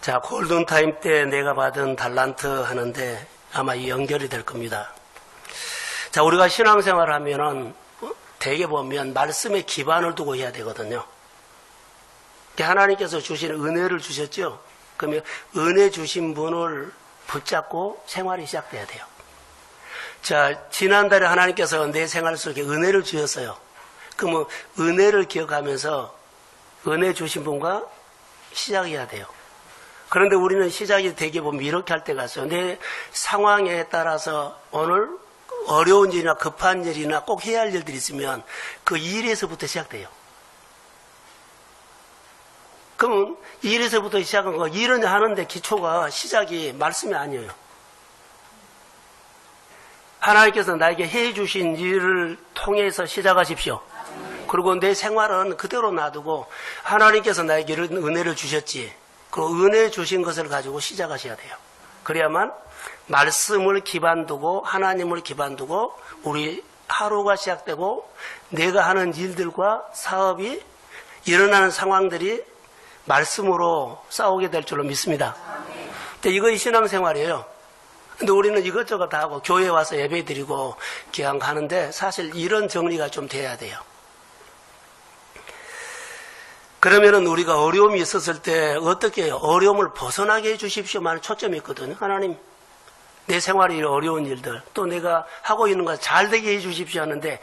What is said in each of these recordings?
자, 골든타임 때 내가 받은 달란트 하는데 아마 연결이 될 겁니다. 자, 우리가 신앙생활을 하면은 대개 보면 말씀에 기반을 두고 해야 되거든요. 하나님께서 주신 은혜를 주셨죠? 그러면 은혜 주신 분을 붙잡고 생활이 시작돼야 돼요. 자, 지난달에 하나님께서 내 생활 속에 은혜를 주셨어요. 그러면 은혜를 기억하면서 은혜 주신 분과 시작해야 돼요. 그런데 우리는 시작이 되게 보면 이렇게 할 때가 있어요. 내 상황에 따라서 오늘 어려운 일이나 급한 일이나 꼭 해야 할 일들이 있으면 그 일에서부터 시작돼요. 그러면 일에서부터 시작한 거, 일은 하는데 기초가 시작이 말씀이 아니에요. 하나님께서 나에게 해주신 일을 통해서 시작하십시오. 그리고 내 생활은 그대로 놔두고 하나님께서 나에게 은혜를 주셨지. 그 은혜 주신 것을 가지고 시작하셔야 돼요. 그래야만 말씀을 기반 두고 하나님을 기반 두고 우리 하루가 시작되고 내가 하는 일들과 사업이 일어나는 상황들이 말씀으로 싸우게 될 줄로 믿습니다. 근데 이것이 신앙생활이에요. 근데 우리는 이것저것 다 하고 교회에 와서 예배 드리고 그냥 가는데 사실 이런 정리가 좀 돼야 돼요. 그러면은 우리가 어려움이 있었을 때 어떻게 해요? 어려움을 벗어나게 해 주십시오만 초점이 있거든요. 하나님, 내 생활이 어려운 일들, 또 내가 하고 있는 거 잘 되게 해 주십시오 하는데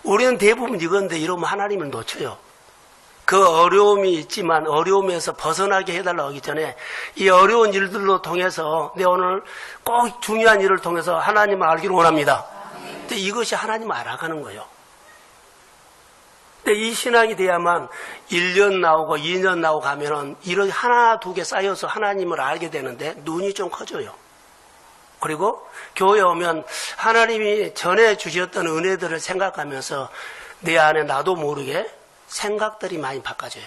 우리는 대부분 이건데 이러면 하나님을 놓쳐요. 그 어려움이 있지만 어려움에서 벗어나게 해달라고 하기 전에 이 어려운 일들로 통해서 내 오늘 꼭 중요한 일을 통해서 하나님을 알기를 원합니다. 근데 이것이 하나님을 알아가는 거예요. 근데 이 신앙이 돼야만 1년 나오고 2년 나오고 가면은 이런 하나 두 개 쌓여서 하나님을 알게 되는데 눈이 좀 커져요. 그리고 교회에 오면 하나님이 전에 주셨던 은혜들을 생각하면서 내 안에 나도 모르게 생각들이 많이 바꿔져요.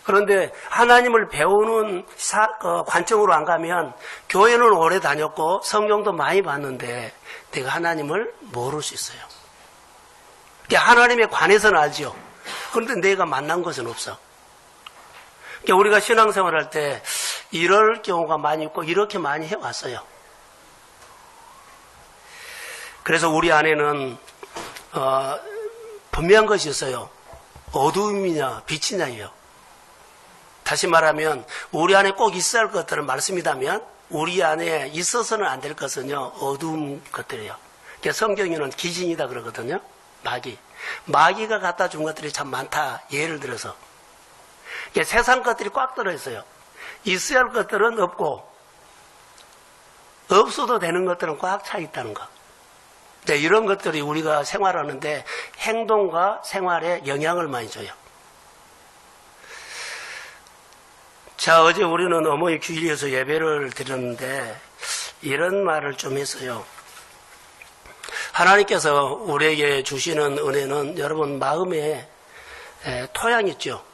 그런데 하나님을 배우는 관점으로 안 가면 교회는 오래 다녔고 성경도 많이 봤는데 내가 하나님을 모를 수 있어요. 하나님에 관해서는 알죠. 그런데 내가 만난 것은 없어. 우리가 신앙생활 할 때 이럴 경우가 많이 있고 이렇게 많이 해왔어요. 그래서 우리 안에는 분명한 것이 있어요. 어두움이냐 빛이냐예요. 다시 말하면 우리 안에 꼭 있어야 할 것들은 말씀이라면 우리 안에 있어서는 안 될 것은요 어두운 것들이에요. 성경에는 기진이다 그러거든요. 마귀가 갖다 준 것들이 참 많다. 예를 들어서 세상 것들이 꽉 들어있어요. 있어야 할 것들은 없고 없어도 되는 것들은 꽉 차 있다는 것. 이런 것들이 우리가 생활하는데 행동과 생활에 영향을 많이 줘요. 자, 어제 우리는 어머니 주일에서 예배를 드렸는데 이런 말을 좀 했어요. 하나님께서 우리에게 주시는 은혜는 여러분 마음에 토양 있죠.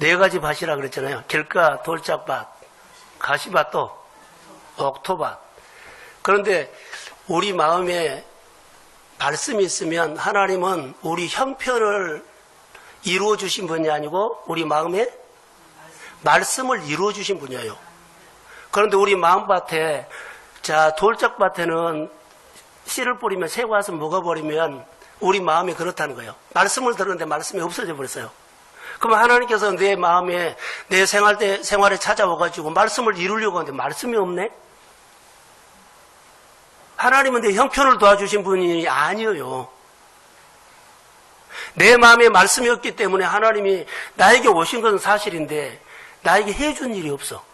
4가지 밭이라 그랬잖아요. 길가, 돌짝밭, 가시밭 또 옥토밭. 그런데 우리 마음에 말씀이 있으면 하나님은 우리 형편을 이루어 주신 분이 아니고 우리 마음에 말씀을 이루어 주신 분이에요. 그런데 우리 마음밭에 자 돌짝밭에는 씨를 뿌리면 새고 와서 먹어버리면 우리 마음이 그렇다는 거예요. 말씀을 들었는데 말씀이 없어져 버렸어요. 그럼 하나님께서 내 마음에 내 생활에 찾아와가지고 말씀을 이루려고 하는데 말씀이 없네? 하나님은 내 형편을 도와주신 분이 아니에요. 내 마음에 말씀이 없기 때문에 하나님이 나에게 오신 것은 사실인데 나에게 해준 일이 없어.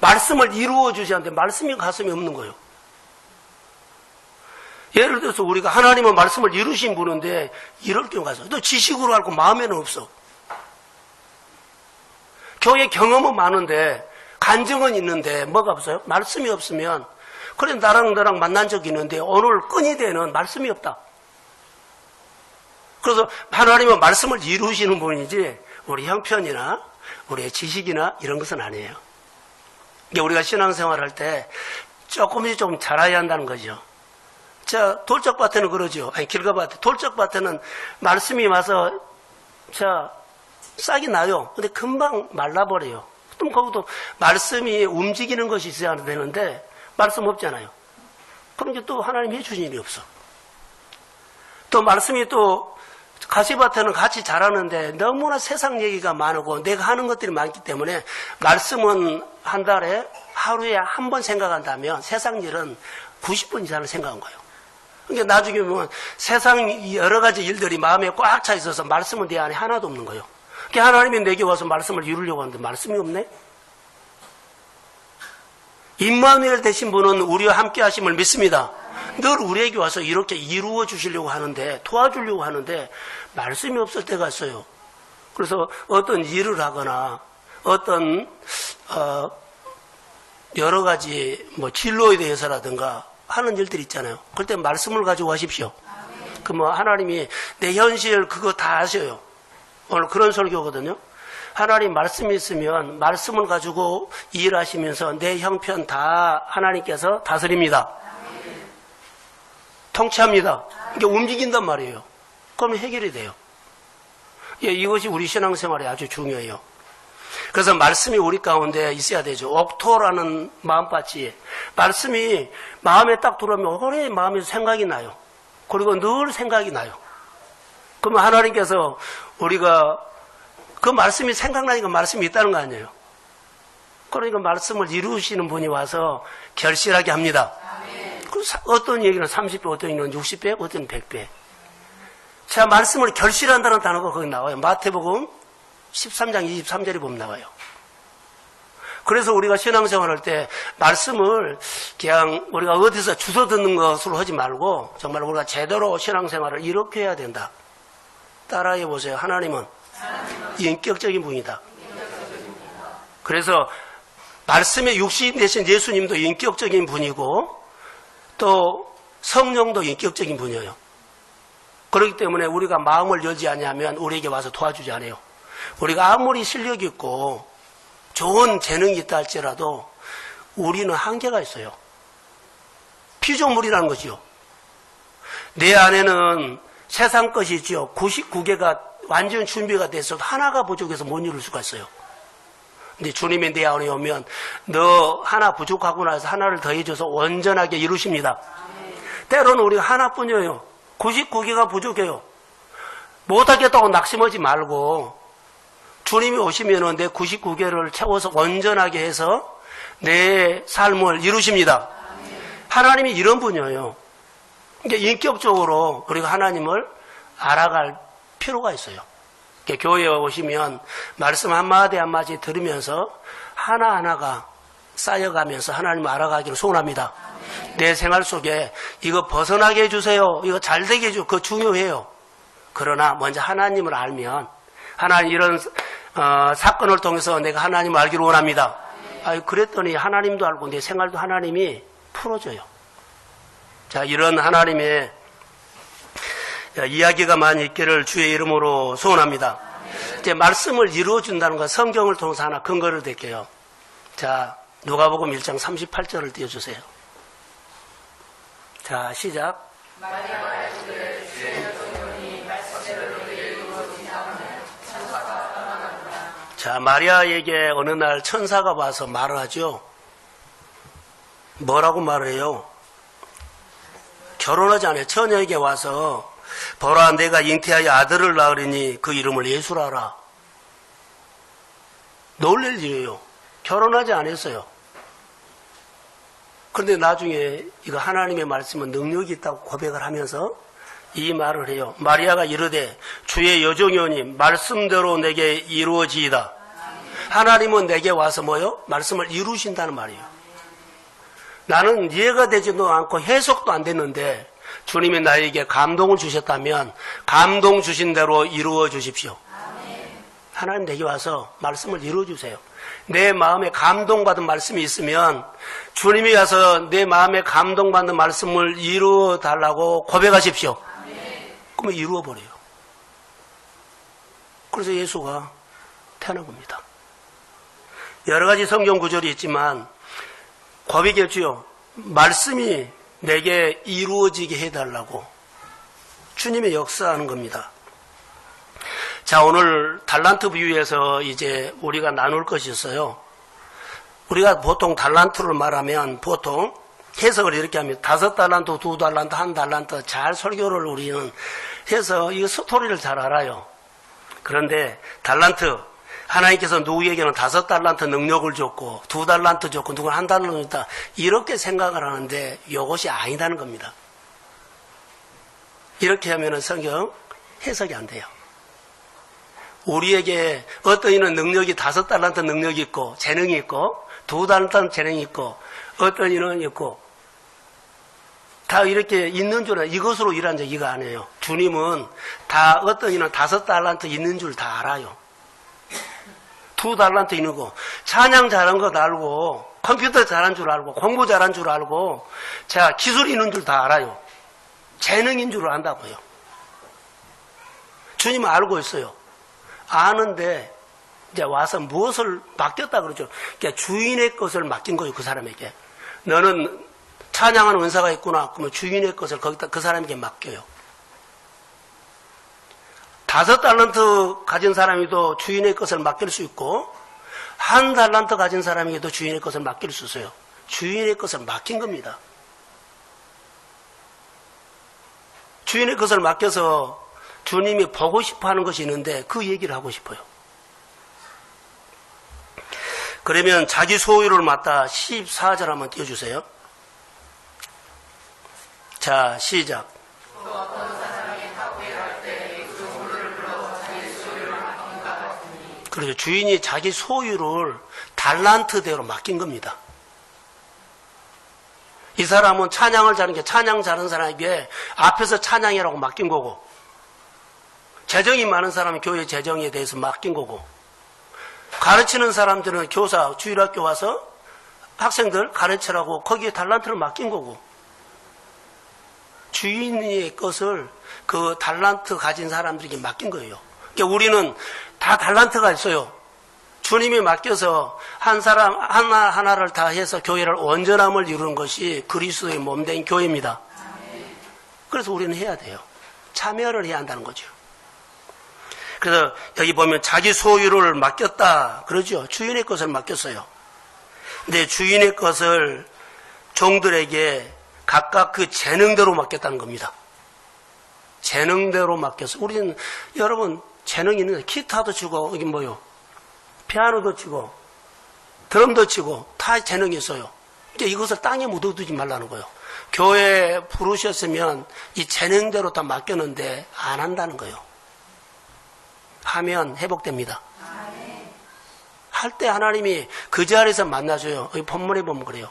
말씀을 이루어 주지 않는데 말씀이 가슴에 없는 거예요. 예를 들어서 우리가 하나님은 말씀을 이루신 분인데 이럴 경우가 있어. 또 지식으로 알고 마음에는 없어. 교회 경험은 많은데 간증은 있는데 뭐가 없어요? 말씀이 없으면 그래 나랑 만난 적이 있는데 오늘 끈이 되는 말씀이 없다. 그래서 하나님은 말씀을 이루시는 분이지 우리 형편이나 우리의 지식이나 이런 것은 아니에요. 우리가 신앙생활 할 때 조금씩 좀 잘해야 한다는 거죠. 자, 돌짝밭에는 그러죠. 아니, 길가밭에. 돌짝밭에는 말씀이 와서, 자, 싹이 나요. 근데 금방 말라버려요. 또 거기도 말씀이 움직이는 것이 있어야 되는데 말씀 없잖아요. 그런 게 또 하나님이 해주신 일이 없어. 또 말씀이 또 가시밭에는 같이 자라는데 너무나 세상 얘기가 많고 내가 하는 것들이 많기 때문에 말씀은 한 달에 하루에 한 번 생각한다면 세상 일은 90분 이상을 생각한 거예요. 그러니까 나중에 보면 세상 여러 가지 일들이 마음에 꽉 차 있어서 말씀은 내 안에 하나도 없는 거예요. 그러니까 하나님이 내게 와서 말씀을 이루려고 하는데 말씀이 없네? 임마누엘 되신 분은 우리와 함께 하심을 믿습니다. 늘 우리에게 와서 이렇게 이루어 주시려고 하는데, 도와주려고 하는데 말씀이 없을 때가 있어요. 그래서 어떤 일을 하거나 어떤 여러 가지 진로에 대해서라든가 하는 일들이 있잖아요. 그럴 때 말씀을 가지고 하십시오. 그 하나님이 내 현실 그거 다 아셔요. 오늘 그런 설교거든요. 하나님 말씀이 있으면 말씀을 가지고 일하시면서 내 형편 다 하나님께서 다스립니다. 통치합니다. 이게 움직인단 말이에요. 그러면 해결이 돼요. 예, 이것이 우리 신앙생활에 아주 중요해요. 그래서 말씀이 우리 가운데 있어야 되죠. 옥토라는 마음밭이 말씀이 마음에 딱 들어오면 오래 마음에서 생각이 나요. 그리고 늘 생각이 나요. 그러면 하나님께서 우리가 그 말씀이 생각나니까 말씀이 있다는 거 아니에요. 그러니까 말씀을 이루시는 분이 와서 결실하게 합니다. 어떤 얘기는 30배, 어떤 얘기는 60배, 어떤 100배. 자, 말씀을 결실한다는 단어가 거기 나와요. 마태복음 13장 23절에 보면 나와요. 그래서 우리가 신앙생활 할 때 말씀을 그냥 우리가 어디서 주워 듣는 것으로 하지 말고 정말 우리가 제대로 신앙생활을 이렇게 해야 된다. 따라해 보세요. 하나님은 인격적인 분이다. 그래서 말씀의 육신 되신 예수님도 인격적인 분이고 또 성령도 인격적인 분이에요. 그렇기 때문에 우리가 마음을 열지 않으면 우리에게 와서 도와주지 않아요. 우리가 아무리 실력이 있고 좋은 재능이 있다 할지라도 우리는 한계가 있어요. 피조물이라는 거지요. 내 안에는 세상 것이 있지요. 99개가 완전 준비가 됐어도 하나가 부족해서 못 이룰 수가 있어요. 근데 주님이 내 안에 오면 너 하나 부족하고 나서 하나를 더해줘서 온전하게 이루십니다. 때로는 우리가 하나뿐이에요. 99개가 부족해요. 못하겠다고 낙심하지 말고 주님이 오시면 내 99개를 채워서 온전하게 해서 내 삶을 이루십니다. 하나님이 이런 분이에요. 그러니까 인격적으로 우리가 하나님을 알아갈 필요가 있어요. 교회에 오시면 말씀 한마디 한마디 들으면서 하나하나가 쌓여가면서 하나님을 알아가기를 소원합니다. 내 생활 속에 이거 벗어나게 해주세요. 이거 잘되게 해주세요. 그거 중요해요. 그러나 먼저 하나님을 알면 하나님 이런 사건을 통해서 내가 하나님을 알기를 원합니다. 그랬더니 하나님도 알고 내 생활도 하나님이 풀어줘요. 자, 이런 하나님의 이야기가 많이 있기를 주의 이름으로 소원합니다. 이제 말씀을 이루어준다는 건 성경을 통해서 하나 근거를 댈게요. 자, 누가복음 1장 38절을 띄워주세요. 자, 시작. 자, 마리아에게 어느 날 천사가 와서 말을 하죠. 뭐라고 말해요? 결혼하지 않아요. 처녀에게 와서 보라, 내가 잉태하여 아들을 낳으리니 그 이름을 예수라 하라. 놀랄 일이에요. 결혼하지 않았어요. 그런데 나중에 이거 하나님의 말씀은 능력이 있다고 고백을 하면서 이 말을 해요. 마리아가 이르되 주의 여종이 오니 말씀대로 내게 이루어지이다. 하나님은 내게 와서 뭐요? 말씀을 이루신다는 말이에요. 나는 이해가 되지도 않고 해석도 안 됐는데 주님이 나에게 감동을 주셨다면 감동 주신 대로 이루어 주십시오. 하나님 내게 와서 말씀을 이루어 주세요. 내 마음에 감동받은 말씀이 있으면 주님이 와서 내 마음에 감동받는 말씀을 이루어 달라고 고백하십시오. 그러면 이루어 버려요. 그래서 예수가 태어난 겁니다. 여러 가지 성경 구절이 있지만 고백했지요. 말씀이 내게 이루어지게 해달라고 주님의 역사하는 겁니다. 자, 오늘 달란트 비유에서 이제 우리가 나눌 것이 있어요. 우리가 보통 달란트를 말하면 보통 해석을 이렇게 합니다. 5달란트, 2달란트, 1달란트 잘 설교를 우리는 해서 이 스토리를 잘 알아요. 그런데 달란트, 하나님께서 누구에게는 5달란트 능력을 줬고 2달란트 줬고 누구는 1달란트 줬다. 이렇게 생각을 하는데 이것이 아니다는 겁니다. 이렇게 하면 성경 해석이 안 돼요. 우리에게 어떤 이는 능력이 5달란트 능력이 있고 재능이 있고 2달란트 재능이 있고 어떤 이는 있고 다 이렇게 있는 줄 알아요. 이것으로 일한 적이가 아니에요. 주님은 다 어떤 이는 5달란트 있는 줄 다 알아요. 2달란트 있는 거 찬양 잘한 것 알고 컴퓨터 잘한 줄 알고 공부 잘한 줄 알고 자 기술이 있는 줄 다 알아요. 재능인 줄 안다고요. 주님은 알고 있어요. 아는데 이제 와서 무엇을 맡겼다 그러죠. 그러니까 주인의 것을 맡긴 거예요. 그 사람에게. 너는 찬양하는 은사가 있구나. 그러면 주인의 것을 거기다 그 사람에게 맡겨요. 5달란트 가진 사람이도 주인의 것을 맡길 수 있고 1달란트 가진 사람에게도 주인의 것을 맡길 수 있어요. 주인의 것을 맡긴 겁니다. 주인의 것을 맡겨서 주님이 보고 싶어 하는 것이 있는데 그 얘기를 하고 싶어요. 그러면 자기 소유를 맡다 14절 한번 띄워주세요. 자, 시작. 그렇죠. 주인이 자기 소유를 달란트대로 맡긴 겁니다. 이 사람은 찬양을 잘하는 게 찬양 잘하는 사람에게 앞에서 찬양이라고 맡긴 거고 재정이 많은 사람은 교회 재정에 대해서 맡긴 거고 가르치는 사람들은 교사, 주일학교 와서 학생들 가르치라고 거기에 달란트를 맡긴 거고 주인의 것을 그 달란트 가진 사람들에게 맡긴 거예요. 그러니까 우리는 다 달란트가 있어요. 주님이 맡겨서 한 사람 하나하나를 다 해서 교회를 온전함을 이루는 것이 그리스도의 몸된 교회입니다. 그래서 우리는 해야 돼요. 참여를 해야 한다는 거죠. 그래서 여기 보면 자기 소유를 맡겼다 그러죠. 주인의 것을 맡겼어요. 근데 주인의 것을 종들에게 각각 그 재능대로 맡겼다는 겁니다. 재능대로 맡겼어. 우리는 여러분 재능이 있는데 기타도 치고 여기 뭐요? 피아노도 치고 드럼도 치고 다 재능이 있어요. 그러니까 이것을 땅에 묻어두지 말라는 거예요. 교회에 부르셨으면 이 재능대로 다 맡겼는데 안 한다는 거예요. 하면 회복됩니다. 할 때 하나님이 그 자리에서 만나줘요. 여기 본문에 보면 그래요.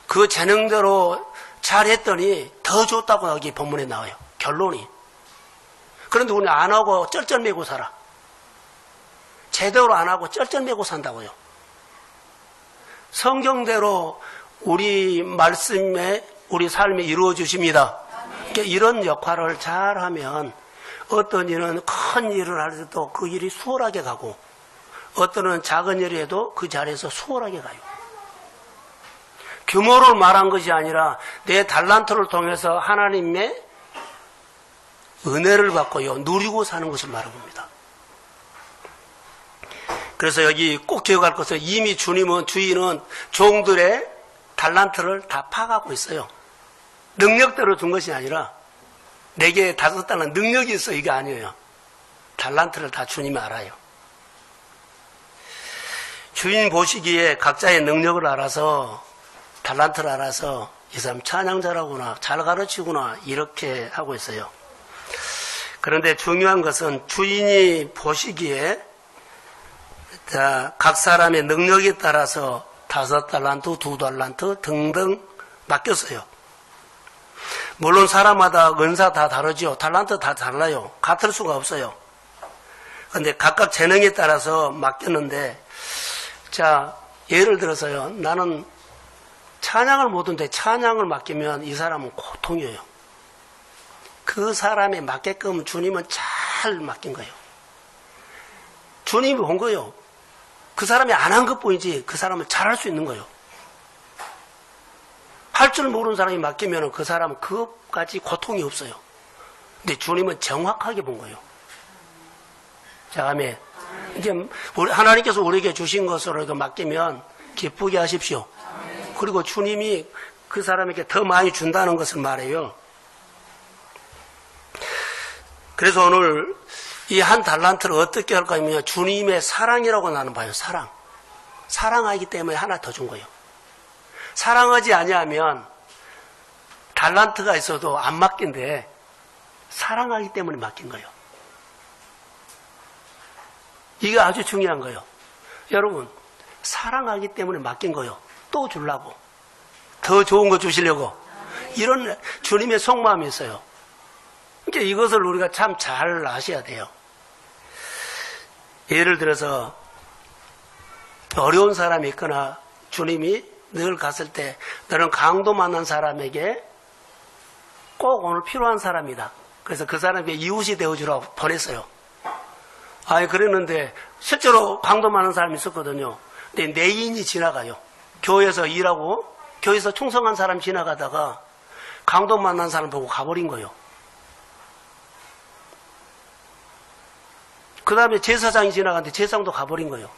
그 재능대로 잘했더니 더 좋다고 여기 본문에 나와요. 결론이. 그런데 우리는 안 하고 쩔쩔매고 살아. 제대로 안 하고 쩔쩔매고 산다고요. 성경대로 우리 말씀에 우리 삶이 이루어 주십니다. 그러니까 이런 역할을 잘하면 어떤 일은 큰 일을 할 때도 그 일이 수월하게 가고 어떤 작은 일을 해도 그 자리에서 수월하게 가요. 규모를 말한 것이 아니라 내 달란트를 통해서 하나님의 은혜를 받고요. 누리고 사는 것을 말하는 겁니다. 그래서 여기 꼭 기억할 것은 이미 주님은 주인은 종들의 달란트를 다 파악하고 있어요. 능력대로 준 것이 아니라 내게 5달란트 능력이 있어 이게 아니에요. 달란트를 다 주님이 알아요. 주인 보시기에 각자의 능력을 알아서 달란트를 알아서 이 사람 찬양 잘하구나 잘 가르치구나 이렇게 하고 있어요. 그런데 중요한 것은 주인이 보시기에 각 사람의 능력에 따라서 5달란트, 2달란트 등등 맡겼어요. 물론 사람마다 은사 다 다르죠. 달란트 다 달라요. 같을 수가 없어요. 그런데 각각 재능에 따라서 맡겼는데 자 예를 들어서요. 나는 찬양을 못하는데 찬양을 맡기면 이 사람은 고통이에요. 그 사람에 맞게끔 주님은 잘 맡긴 거예요. 주님이 본 거예요. 그 사람이 안 한 것뿐이지 그 사람은 잘할 수 있는 거예요. 할 줄 모르는 사람이 맡기면 그 사람은 그것까지 고통이 없어요. 근데 주님은 정확하게 본 거예요. 자, 아멘. 이제 하나님께서 우리에게 주신 것으로 맡기면 기쁘게 하십시오. 그리고 주님이 그 사람에게 더 많이 준다는 것을 말해요. 그래서 오늘 이 한 달란트를 어떻게 할까 하면 주님의 사랑이라고 나는 봐요. 사랑. 사랑하기 때문에 하나 더 준 거예요. 사랑하지 아니하면 달란트가 있어도 안 맡긴데 사랑하기 때문에 맡긴 거예요. 이게 아주 중요한 거예요. 여러분, 사랑하기 때문에 맡긴 거예요. 또 주려고. 더 좋은 거 주시려고. 이런 주님의 속마음이 있어요. 그러니까 이것을 우리가 참 잘 아셔야 돼요. 예를 들어서 어려운 사람이 있거나 주님이 늘 갔을 때 너는 강도 만난 사람에게 꼭 오늘 필요한 사람이다. 그래서 그 사람에게 이웃이 되어주라고 보냈어요. 그랬는데 실제로 강도 많은 사람이 있었거든요. 근데 내인이 지나가요. 교회에서 일하고 교회에서 충성한 사람 지나가다가 강도 만난 사람 보고 가버린 거예요. 그 다음에 제사장이 지나갔는데 제사장도 가버린 거예요.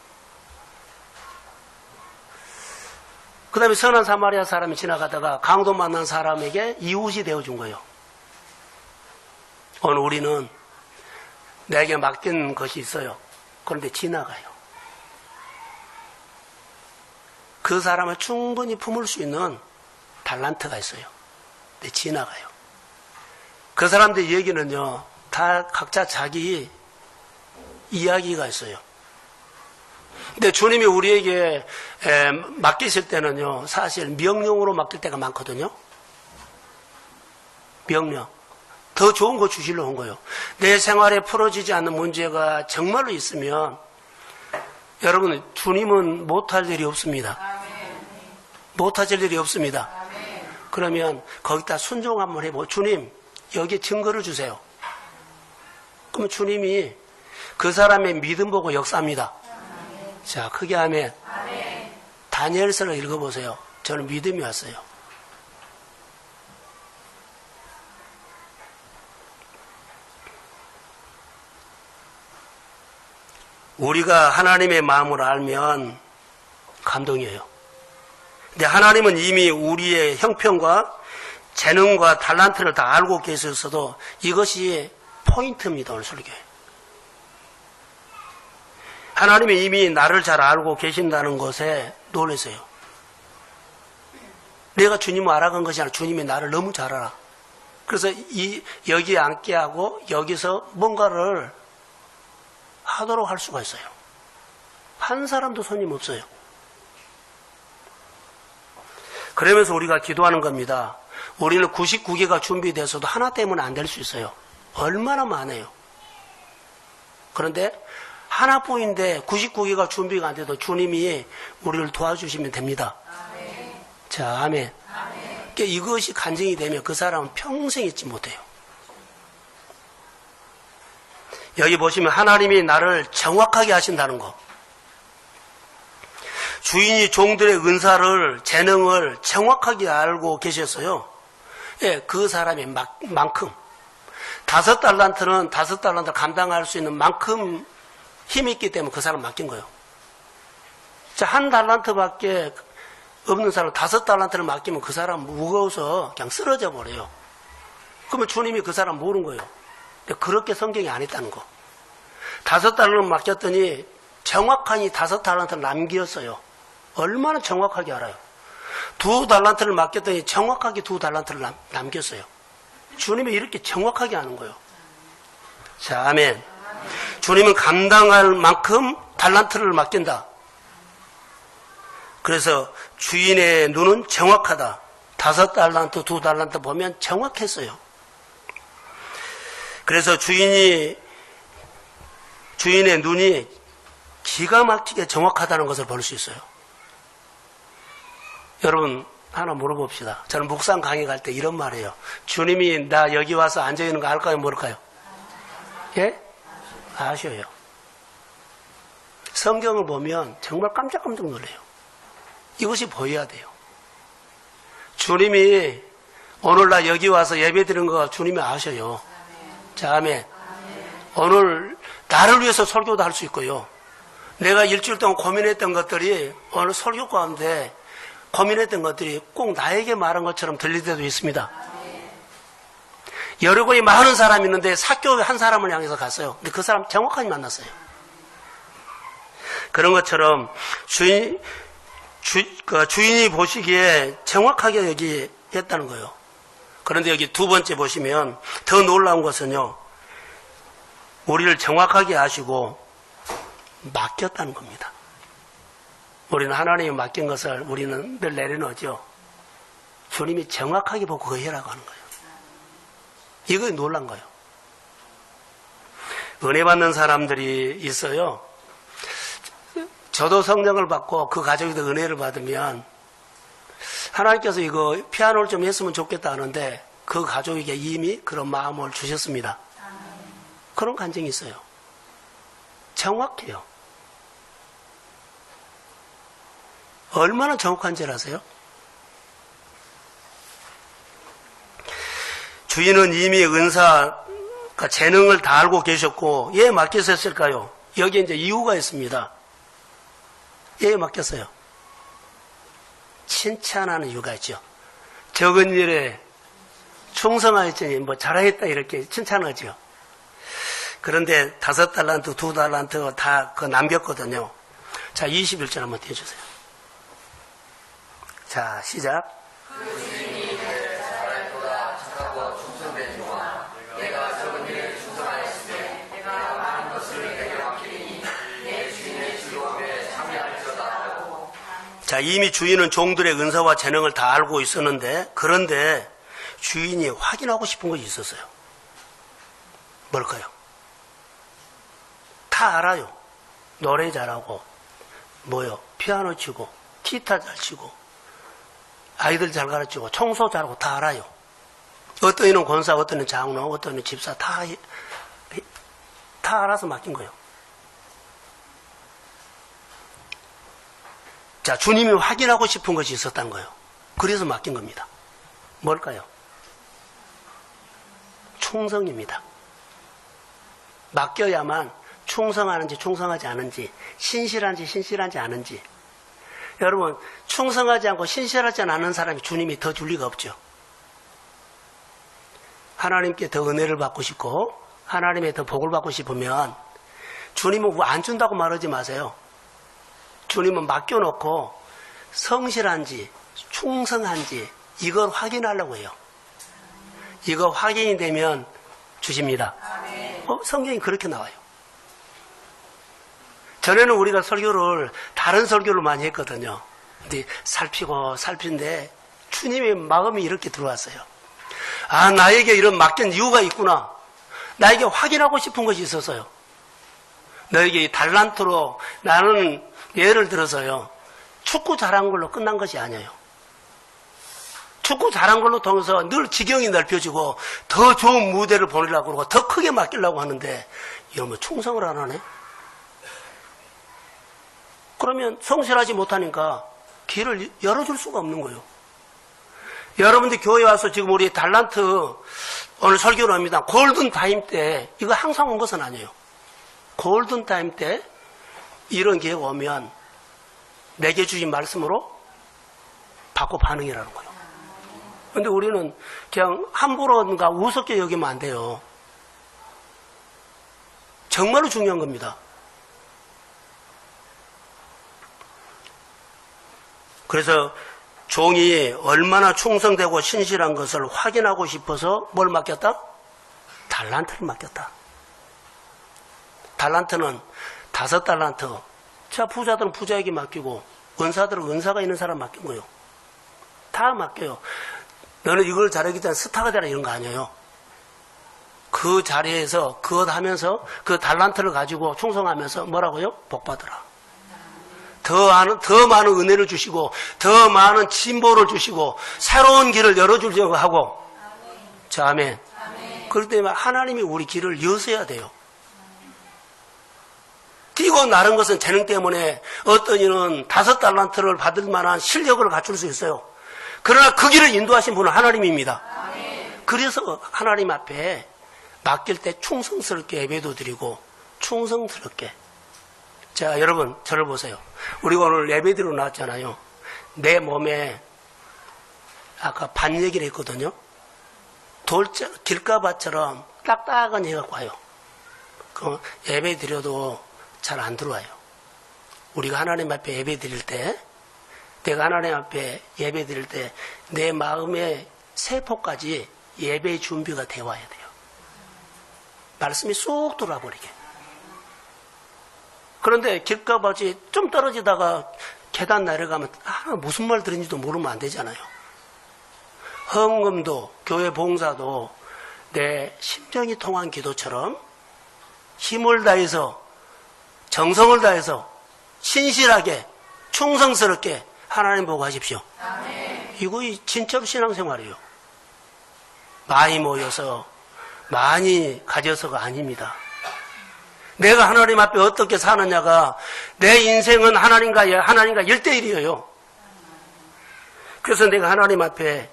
그 다음에 선한 사마리아 사람이 지나가다가 강도 만난 사람에게 이웃이 되어준 거예요. 오늘 우리는 내게 맡긴 것이 있어요. 그런데 지나가요. 그 사람을 충분히 품을 수 있는 달란트가 있어요. 근데 지나가요. 그 사람들 얘기는요, 다 각자 자기 이야기가 있어요. 근데 주님이 우리에게 맡기실 때는요, 사실 명령으로 맡길 때가 많거든요. 명령. 더 좋은 거 주시려고 한 거예요. 내 생활에 풀어지지 않는 문제가 정말로 있으면 여러분, 주님은 못할 일이 없습니다. 못할 일이 없습니다. 그러면 거기다 순종 한번 해보고, 주님, 여기 증거를 주세요. 그러면 주님이 그 사람의 믿음 보고 역사합니다. 자, 크게 하면 다니엘서를 읽어보세요. 저는 믿음이 왔어요. 우리가 하나님의 마음을 알면 감동이에요. 근데 하나님은 이미 우리의 형편과 재능과 달란트를 다 알고 계셨어도 이것이 포인트입니다. 오늘 설교에. 하나님이 이미 나를 잘 알고 계신다는 것에 놀라세요. 내가 주님을 알아간 것이 아니라 주님이 나를 너무 잘 알아. 그래서 여기에 앉게 하고 여기서 뭔가를 하도록 할 수가 있어요. 한 사람도 손님 없어요. 그러면서 우리가 기도하는 겁니다. 우리는 99개가 준비돼서도 하나 때문에 안 될 수 있어요. 얼마나 많아요. 그런데 하나뿐인데 99개가 준비가 안 돼도 주님이 우리를 도와주시면 됩니다. 아멘. 자, 아멘. 아멘. 그러니까 이것이 간증이 되면 그 사람은 평생 잊지 못해요. 여기 보시면 하나님이 나를 정확하게 하신다는 거. 주인이 종들의 은사를, 재능을 정확하게 알고 계셨어요. 예, 그 사람의 만큼. 5달란트는 5달란트 감당할 수 있는 만큼 힘이 있기 때문에 그 사람 맡긴 거예요. 자, 1달란트밖에 없는 사람 5달란트를 맡기면 그 사람 무거워서 그냥 쓰러져 버려요. 그러면 주님이 그 사람 모르는 거예요. 근데 그렇게 성경이 안 했다는 거. 5달란트 맡겼더니 정확하니 5달란트를 남겼어요. 얼마나 정확하게 알아요. 2달란트를 맡겼더니 정확하게 2달란트를 남겼어요. 주님이 이렇게 정확하게 하는 거예요. 자, 아멘. 주님은 감당할 만큼 달란트를 맡긴다. 그래서 주인의 눈은 정확하다. 5달란트, 2달란트 보면 정확했어요. 그래서 주인의 눈이 기가 막히게 정확하다는 것을 볼 수 있어요. 여러분, 하나 물어봅시다. 저는 묵상 강의 갈 때 이런 말이에요. 주님이 나 여기 와서 앉아있는 거 알까요? 모를까요? 예? 아셔요. 성경을 보면 정말 깜짝깜짝 놀래요. 이것이 보여야 돼요. 주님이 오늘 나 여기 와서 예배 드리는 거 주님이 아셔요. 자, 아멘. 오늘 나를 위해서 설교도 할 수 있고요. 내가 일주일 동안 고민했던 것들이 어느 설교 가운데 고민했던 것들이 꼭 나에게 말한 것처럼 들릴 때도 있습니다. 여러분이 많은 사람이 있는데 사교회 한 사람을 향해서 갔어요. 근데 그 사람 정확하게 만났어요. 그런 것처럼 주인이 보시기에 정확하게 여기 했다는 거예요. 그런데 여기 두 번째 보시면 더 놀라운 것은요, 우리를 정확하게 아시고 맡겼다는 겁니다. 우리는 하나님이 맡긴 것을 우리는 늘 내려놓죠. 주님이 정확하게 보고 그거 해라고 하는 거예요. 이거 놀란 거예요. 은혜 받는 사람들이 있어요. 저도 성령을 받고 그 가족에도 은혜를 받으면 하나님께서 이거 피아노를 좀 했으면 좋겠다 하는데 그 가족에게 이미 그런 마음을 주셨습니다. 그런 간증이 있어요. 정확해요. 얼마나 정확한지 아세요? 주인은 이미 은사가 재능을 다 알고 계셨고 예 맡기셨을까요? 여기에 이제 이유가 있습니다. 예 맡겼어요. 칭찬하는 이유가 있죠. 적은 일에 충성하였더니 뭐 잘하였다 이렇게 칭찬하죠. 그런데 5달란트, 2달란트 다 그 남겼거든요. 자, 21절 한번 띄워주세요. 자, 시작. 그 주인이 내를 잘할도다 착하고 충성된 종아, 내가 적은 일에 충성하였으되 내가 많은 것을 내게 맡기니 내 주인의 즐거움에 참여할지어다. 자, 이미 주인은 종들의 은사와 재능을 다 알고 있었는데, 그런데 주인이 확인하고 싶은 것이 있었어요. 뭘까요? 다 알아요. 노래 잘하고, 피아노 치고, 기타 잘 치고, 아이들 잘 가르치고, 청소 잘하고 다 알아요. 어떤 이는 권사, 어떤 이는 장로, 어떤 이는 집사 다 알아서 맡긴 거예요. 자, 주님이 확인하고 싶은 것이 있었다는 거예요. 그래서 맡긴 겁니다. 뭘까요? 충성입니다. 맡겨야만 충성하는지 충성하지 않은지, 신실한지 신실하지 않은지. 여러분, 충성하지 않고 신실하지 않은 사람이 주님이 더 줄 리가 없죠. 하나님께 더 은혜를 받고 싶고 하나님의 더 복을 받고 싶으면 주님은 안 준다고 말하지 마세요. 주님은 맡겨놓고 성실한지 충성한지 이걸 확인하려고 해요. 이거 확인이 되면 주십니다. 성경이 그렇게 나와요. 전에는 우리가 설교를 다른 설교를 많이 했거든요. 근데 살피는데 주님의 마음이 이렇게 들어왔어요. 아, 나에게 이런 맡긴 이유가 있구나. 나에게 확인하고 싶은 것이 있었어요. 너에게 이 달란트로 나는 예를 들어서요. 축구 잘한 걸로 끝난 것이 아니에요. 축구 잘한 걸로 통해서 늘 지경이 넓혀지고 더 좋은 무대를 보내려고 그러고 더 크게 맡기려고 하는데 이러면 충성을 안 하네? 그러면 성실하지 못하니까 길을 열어줄 수가 없는 거예요. 여러분들 교회 와서 지금 우리 달란트 오늘 설교를 합니다. 골든타임 때 이거 항상 온 것은 아니에요. 골든타임 때 이런 기회가 오면 내게 주신 말씀으로 받고 반응이라는 거예요. 그런데 우리는 그냥 함부로인가 우습게 여기면 안 돼요. 정말로 중요한 겁니다. 그래서 종이 얼마나 충성되고 신실한 것을 확인하고 싶어서 뭘 맡겼다? 달란트를 맡겼다. 달란트는 5달란트. 자, 부자들은 부자에게 맡기고 은사들은 은사가 있는 사람 맡긴 거예요. 다 맡겨요. 너는 이걸 잘하기 때문에 스타가 되라 이런 거 아니에요. 그 자리에서 그것 하면서 그 달란트를 가지고 충성하면서 뭐라고요? 복 받으라. 더 많은 은혜를 주시고 더 많은 진보를 주시고 새로운 길을 열어주려고 하고. 자, 아멘. 그럴 때 하나님이 우리 길을 여셔야 돼요. 뛰고 나른 것은 재능 때문에 어떤 이는 5달란트를 받을 만한 실력을 갖출 수 있어요. 그러나 그 길을 인도하신 분은 하나님입니다. 그래서 하나님 앞에 맡길 때 충성스럽게 예배도 드리고 충성스럽게. 자, 여러분, 저를 보세요. 우리가 오늘 예배드리러 나왔잖아요. 내 몸에 아까 밭 얘기를 했거든요. 길가밭처럼 딱딱한 얘가 와요. 그 예배 드려도 잘 안 들어와요. 우리가 하나님 앞에 예배 드릴 때, 내가 하나님 앞에 예배 드릴 때 내 마음의 세포까지 예배의 준비가 되어 와야 돼요. 말씀이 쏙 들어와 버리게. 그런데 길가밭이 좀 떨어지다가 계단 내려가면 무슨 말 들은지도 모르면 안 되잖아요. 헌금도 교회 봉사도 내 심정이 통한 기도처럼 힘을 다해서 정성을 다해서 신실하게 충성스럽게 하나님 보고 하십시오. 아멘. 이거 진짜로 신앙생활이에요. 많이 모여서 많이 가져서가 아닙니다. 내가 하나님 앞에 어떻게 사느냐가 내 인생은 하나님과 1대1이에요. 그래서 내가 하나님 앞에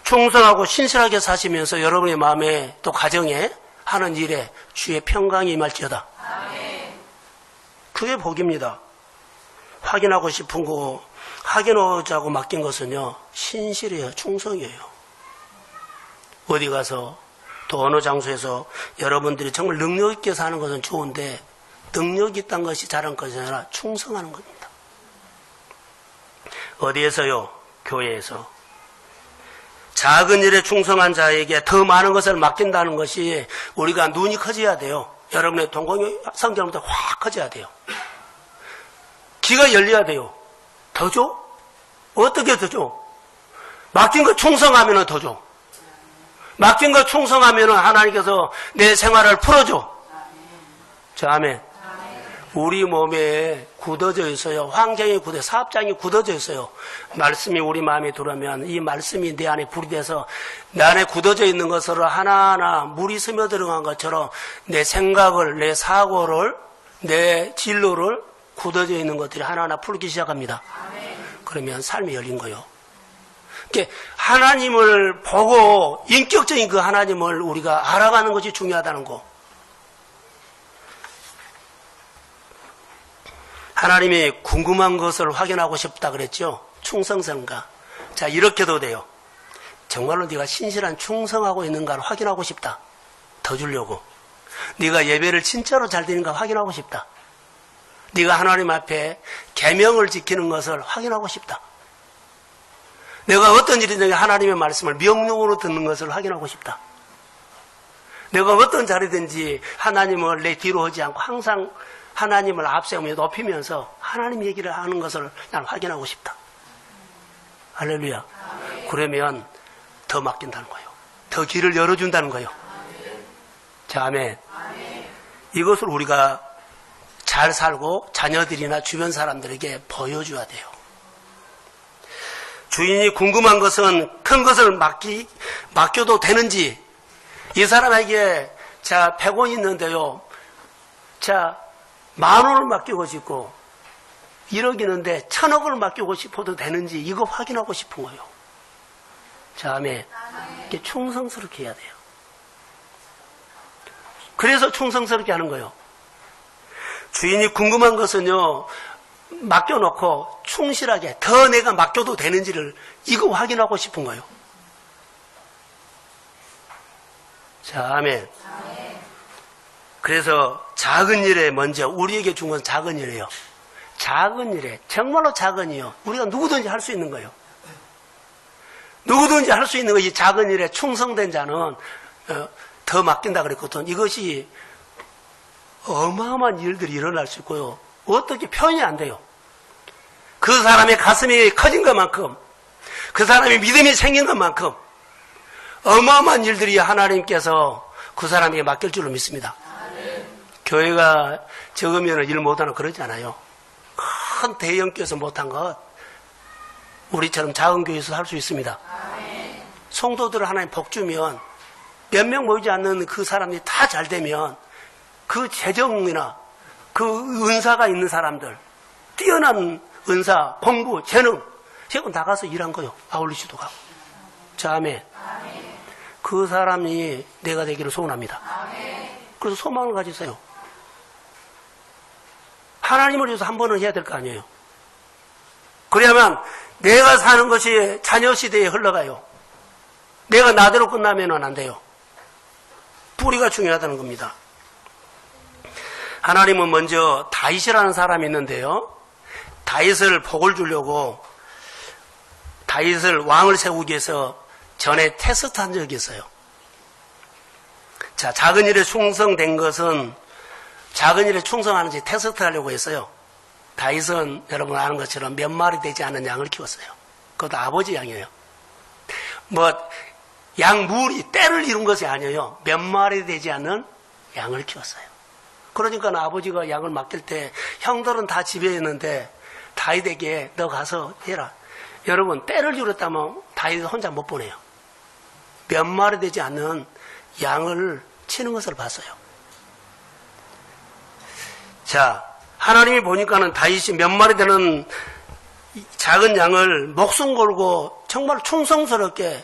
충성하고 신실하게 사시면서 여러분의 마음에 또 가정에 하는 일에 주의 평강이 임할지어다. 아멘. 그게 복입니다. 확인하고 싶은 거 확인하자고 맡긴 것은요, 신실이에요. 충성이에요. 어디 가서 또 어느 장소에서 여러분들이 정말 능력 있게 사는 것은 좋은데 능력 있다는 것이 잘한 것이 아니라 충성하는 겁니다. 어디에서요? 교회에서. 작은 일에 충성한 자에게 더 많은 것을 맡긴다는 것이 우리가 눈이 커져야 돼요. 여러분의 동공이 성경보다 확 커져야 돼요. 귀가 열려야 돼요. 더 줘? 어떻게 더 줘? 맡긴 거 충성하면 더 줘. 맡긴 거 충성하면 하나님께서 내 생활을 풀어줘. 자, 아멘. 우리 몸에 굳어져 있어요. 환경이 굳어, 사업장이 굳어져 있어요. 말씀이 우리 마음에 들어오면 이 말씀이 내 안에 불이 돼서 내 안에 굳어져 있는 것으로 하나하나 물이 스며들어간 것처럼 내 생각을, 내 사고를, 내 진로를 굳어져 있는 것들이 하나하나 풀기 시작합니다. 그러면 삶이 열린 거예요. 하나님을 보고 인격적인 그 하나님을 우리가 알아가는 것이 중요하다는 거. 하나님이 궁금한 것을 확인하고 싶다 그랬죠. 충성성가. 자, 이렇게도 돼요. 정말로 네가 신실한 충성하고 있는가를 확인하고 싶다. 더 주려고. 네가 예배를 진짜로 잘 드리는가 확인하고 싶다. 네가 하나님 앞에 계명을 지키는 것을 확인하고 싶다. 내가 어떤 일이든지 하나님의 말씀을 명령으로 듣는 것을 확인하고 싶다. 내가 어떤 자리든지 하나님을 내 뒤로 하지 않고 항상 하나님을 앞세우며 높이면서 하나님 얘기를 하는 것을 난 확인하고 싶다. 할렐루야. 그러면 더 맡긴다는 거예요. 더 길을 열어준다는 거예요. 자, 아멘. 이것을 우리가 잘 살고 자녀들이나 주변 사람들에게 보여줘야 돼요. 주인이 궁금한 것은 큰 것을 맡겨도 되는지, 이 사람에게 자 100원 있는데요, 자 10,000원을 맡기고 싶고 1억 있는데 1,000억을 맡기고 싶어도 되는지 이거 확인하고 싶은 거예요. 자, 아멘. 이게 충성스럽게 해야 돼요. 그래서 충성스럽게 하는 거예요. 주인이 궁금한 것은요, 맡겨놓고 충실하게 더 내가 맡겨도 되는지를 이거 확인하고 싶은 거예요. 자, 아멘. 그래서 작은 일에 먼저 우리에게 준 건 작은 일이에요. 작은 일에, 정말로 작은 일이요. 우리가 누구든지 할 수 있는 거예요. 누구든지 할 수 있는 거, 이 작은 일에 충성된 자는 더 맡긴다 그랬거든. 이것이 어마어마한 일들이 일어날 수 있고요. 어떻게 표현이 안 돼요. 그 사람의 가슴이 커진 것만큼, 그 사람의 믿음이 생긴 것만큼 어마어마한 일들이 하나님께서 그 사람에게 맡길 줄로 믿습니다. 교회가 적으면 일 못하는 그러지 않아요. 큰 대형 교회에서 못한 것 우리처럼 작은 교회에서 할 수 있습니다. 성도들을 하나님 복 주면 몇 명 모이지 않는 그 사람들이 다 잘 되면 그 재정이나 그 은사가 있는 사람들, 뛰어난 은사, 공부, 재능, 지금 나가서 일한 거요. 아울리지도 가고. 자, 아멘. 그 사람이 내가 되기를 소원합니다. 그래서 소망을 가지세요. 하나님을 위해서 한 번은 해야 될 거 아니에요. 그래야만 내가 사는 것이 자녀 시대에 흘러가요. 내가 나대로 끝나면 안 돼요. 뿌리가 중요하다는 겁니다. 하나님은 먼저 다윗이라는 사람이 있는데요. 다윗을 복을 주려고 다윗을 왕을 세우기 위해서 전에 테스트한 적이 있어요. 자, 작은 일에 충성된 것은 작은 일에 충성하는지 테스트하려고 했어요. 다윗은 여러분 아는 것처럼 몇 마리 되지 않는 양을 키웠어요. 그것도 아버지 양이에요. 양 무리, 떼를 이룬 것이 아니에요. 몇 마리 되지 않는 양을 키웠어요. 그러니까 아버지가 양을 맡길 때 형들은 다 집에 있는데 다윗에게 너 가서 해라. 여러분, 떼를 이뤘다면 다윗 혼자 못 보내요. 몇 마리 되지 않는 양을 치는 것을 봤어요. 자, 하나님이 보니까는 다윗이 몇 마리 되는 작은 양을 목숨 걸고 정말 충성스럽게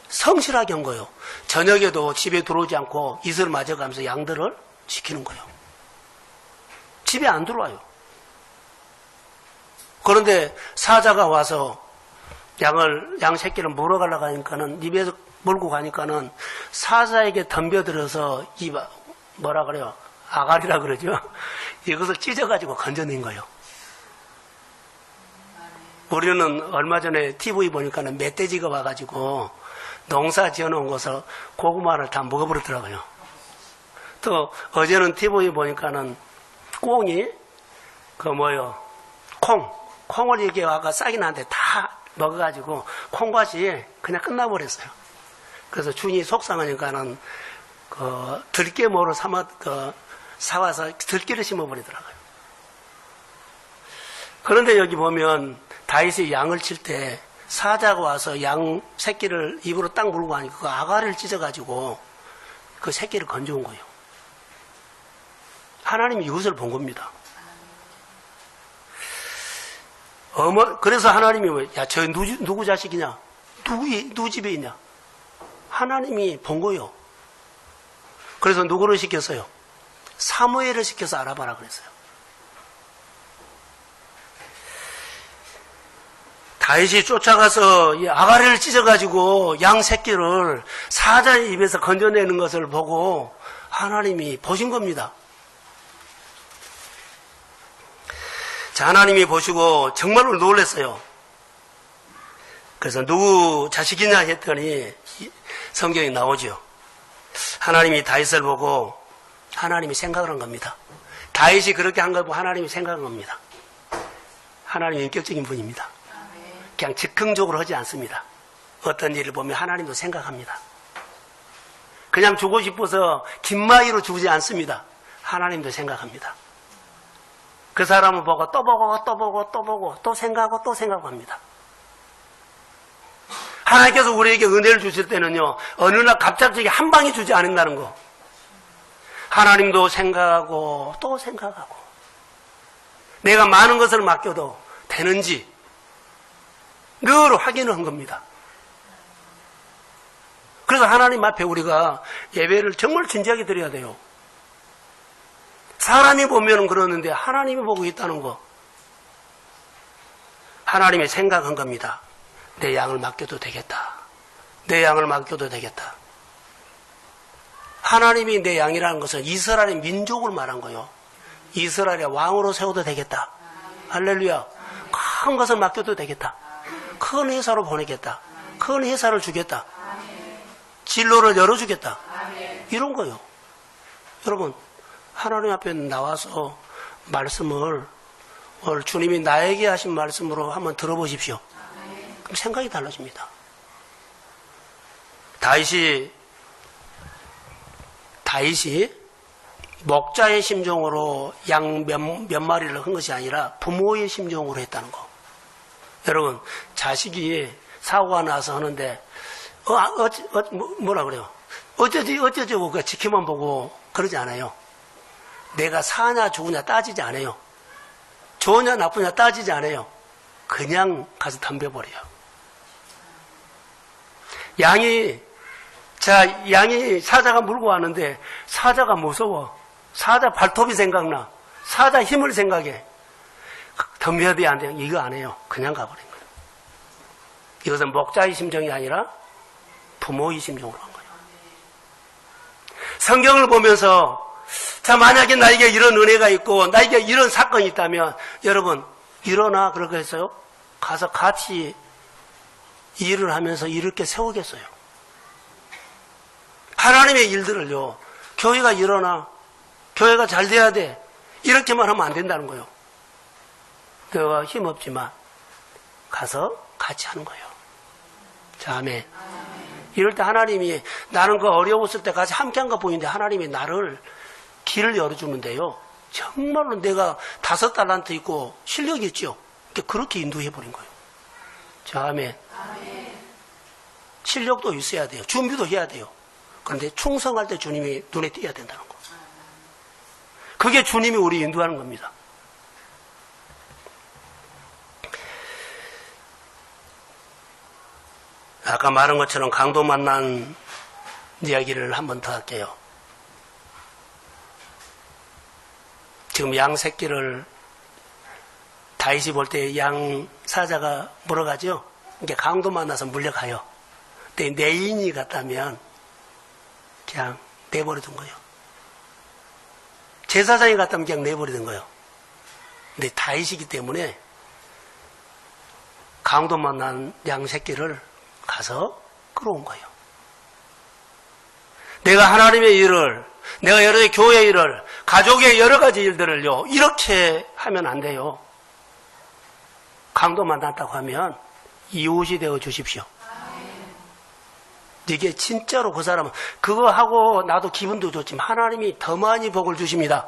성실하게 한 거예요. 저녁에도 집에 들어오지 않고 이슬 맞아가면서 양들을 지키는 거예요. 집에 안 들어와요. 그런데 사자가 와서 양 새끼를 물어가려고 하니까는 입에서 몰고 가니까는 사자에게 덤벼들어서 뭐라 그래요? 아가리라 그러죠? 이것을 찢어가지고 건져낸 거예요. 우리는 얼마 전에 TV 보니까는 멧돼지가 와가지고 농사 지어놓은 것을 고구마를 다 먹어버리더라고요. 또 어제는 TV 보니까는 꽁이 콩을 이렇게 와가 싹이 나는데 다 먹어가지고 콩밭이 그냥 끝나버렸어요. 그래서 주인이 속상하니까는 들깨모를 사와서 들깨를 심어버리더라고요. 그런데 여기 보면 다윗이 양을 칠 때 사자가 와서 양 새끼를 입으로 딱 물고 가니까 그 아가리를 찢어가지고 그 새끼를 건져온 거예요. 하나님이 이것을 본 겁니다. 그래서 하나님이 저 누구 자식이냐? 누구 집에 있냐? 하나님이 본 거예요. 그래서 누구를 시켰어요? 사무엘을 시켜서 알아봐라 그랬어요. 다윗이 쫓아가서 이 아가리를 찢어가지고 양 새끼를 사자의 입에서 건져내는 것을 보고 하나님이 보신 겁니다. 자, 하나님이 보시고 정말로 놀랐어요. 그래서 누구 자식이냐 했더니 성경에 나오죠. 하나님이 다윗을 보고 하나님이 생각을 한 겁니다. 다윗이 그렇게 한 걸 보고 하나님이 생각한 겁니다. 하나님이 인격적인 분입니다. 그냥 즉흥적으로 하지 않습니다. 어떤 일을 보면 하나님도 생각합니다. 그냥 주고 싶어서 김마이로 주지 않습니다. 하나님도 생각합니다. 그 사람을 보고 또 보고 또 보고 또 보고 또 생각하고 또 생각합니다. 하나님께서 우리에게 은혜를 주실 때는요, 어느 날 갑작스럽게 한 방에 주지 않는다는 거. 하나님도 생각하고 또 생각하고 내가 많은 것을 맡겨도 되는지 늘 확인을 한 겁니다. 그래서 하나님 앞에 우리가 예배를 정말 진지하게 드려야 돼요. 사람이 보면 그러는데 하나님이 보고 있다는 거. 하나님이 생각한 겁니다. 내 양을 맡겨도 되겠다. 내 양을 맡겨도 되겠다. 하나님이 내 양이라는 것은 이스라엘의 민족을 말한 거예요. 이스라엘의 왕으로 세워도 되겠다. 할렐루야. 큰 것을 맡겨도 되겠다. 큰 회사로 보내겠다. 큰 회사를 주겠다. 진로를 열어주겠다. 이런 거예요. 여러분, 하나님 앞에 나와서 말씀을 오늘 주님이 나에게 하신 말씀으로 한번 들어보십시오. 그럼 생각이 달라집니다. 다윗이 목자의 심정으로 양 몇 마리를 한 것이 아니라 부모의 심정으로 했다는 거. 여러분, 자식이 사고가 나서 하는데 뭐라 그래요? 어쩌고 그 지켜만 보고 그러지 않아요. 내가 사냐 죽으냐 따지지 않아요. 좋으냐 나쁘냐 따지지 않아요. 그냥 가서 덤벼버려요. 양이 자, 양이 사자가 물고 왔는데 사자가 무서워. 사자 발톱이 생각나. 사자 힘을 생각해. 덤벼야 돼, 안 돼? 이거 안 해요. 그냥 가버린 거예요. 이것은 목자의 심정이 아니라 부모의 심정으로 한 거예요. 성경을 보면서 자, 만약에 나에게 이런 은혜가 있고 나에게 이런 사건이 있다면 여러분 일어나 그렇게 했어요? 가서 같이 일을 하면서 이렇게 세우겠어요? 하나님의 일들을요, 교회가 일어나, 교회가 잘 돼야 돼, 이렇게만 하면 안 된다는 거예요. 교회가 힘없지만 가서 같이 하는 거예요. 자, 아멘. 이럴 때 하나님이, 나는 그 어려웠을 때 같이 함께한 거 보이는데 하나님이 나를 길을 열어주는데요, 정말로 내가 5달란트 있고 실력이 있죠. 그렇게 인도해버린 거예요. 자, 아멘. 실력도 있어야 돼요. 준비도 해야 돼요. 그런데 충성할 때 주님이 눈에 띄어야 된다는 거. 그게 주님이 우리 인도하는 겁니다. 아까 말한 것처럼 강도 만난 이야기를 한 번 더 할게요. 지금 양 새끼를 다윗이 볼 때 양 사자가 물어가죠. 이게 강도 만나서 물려가요. 근데 내인이 같다면 그냥 내버려둔 거예요. 제사장이 같다면 그냥 내버려둔 거예요. 근데 다윗이기 때문에 강도 만난 양 새끼를 가서 끌어온 거예요. 내가 하나님의 일을, 내가 여러 교회 일을, 가족의 여러 가지 일들을요, 이렇게 하면 안 돼요. 강도 만났다고 하면 이웃이 되어 주십시오. 이게 진짜로 그 사람은 그거 하고 나도 기분도 좋지만 하나님이 더 많이 복을 주십니다.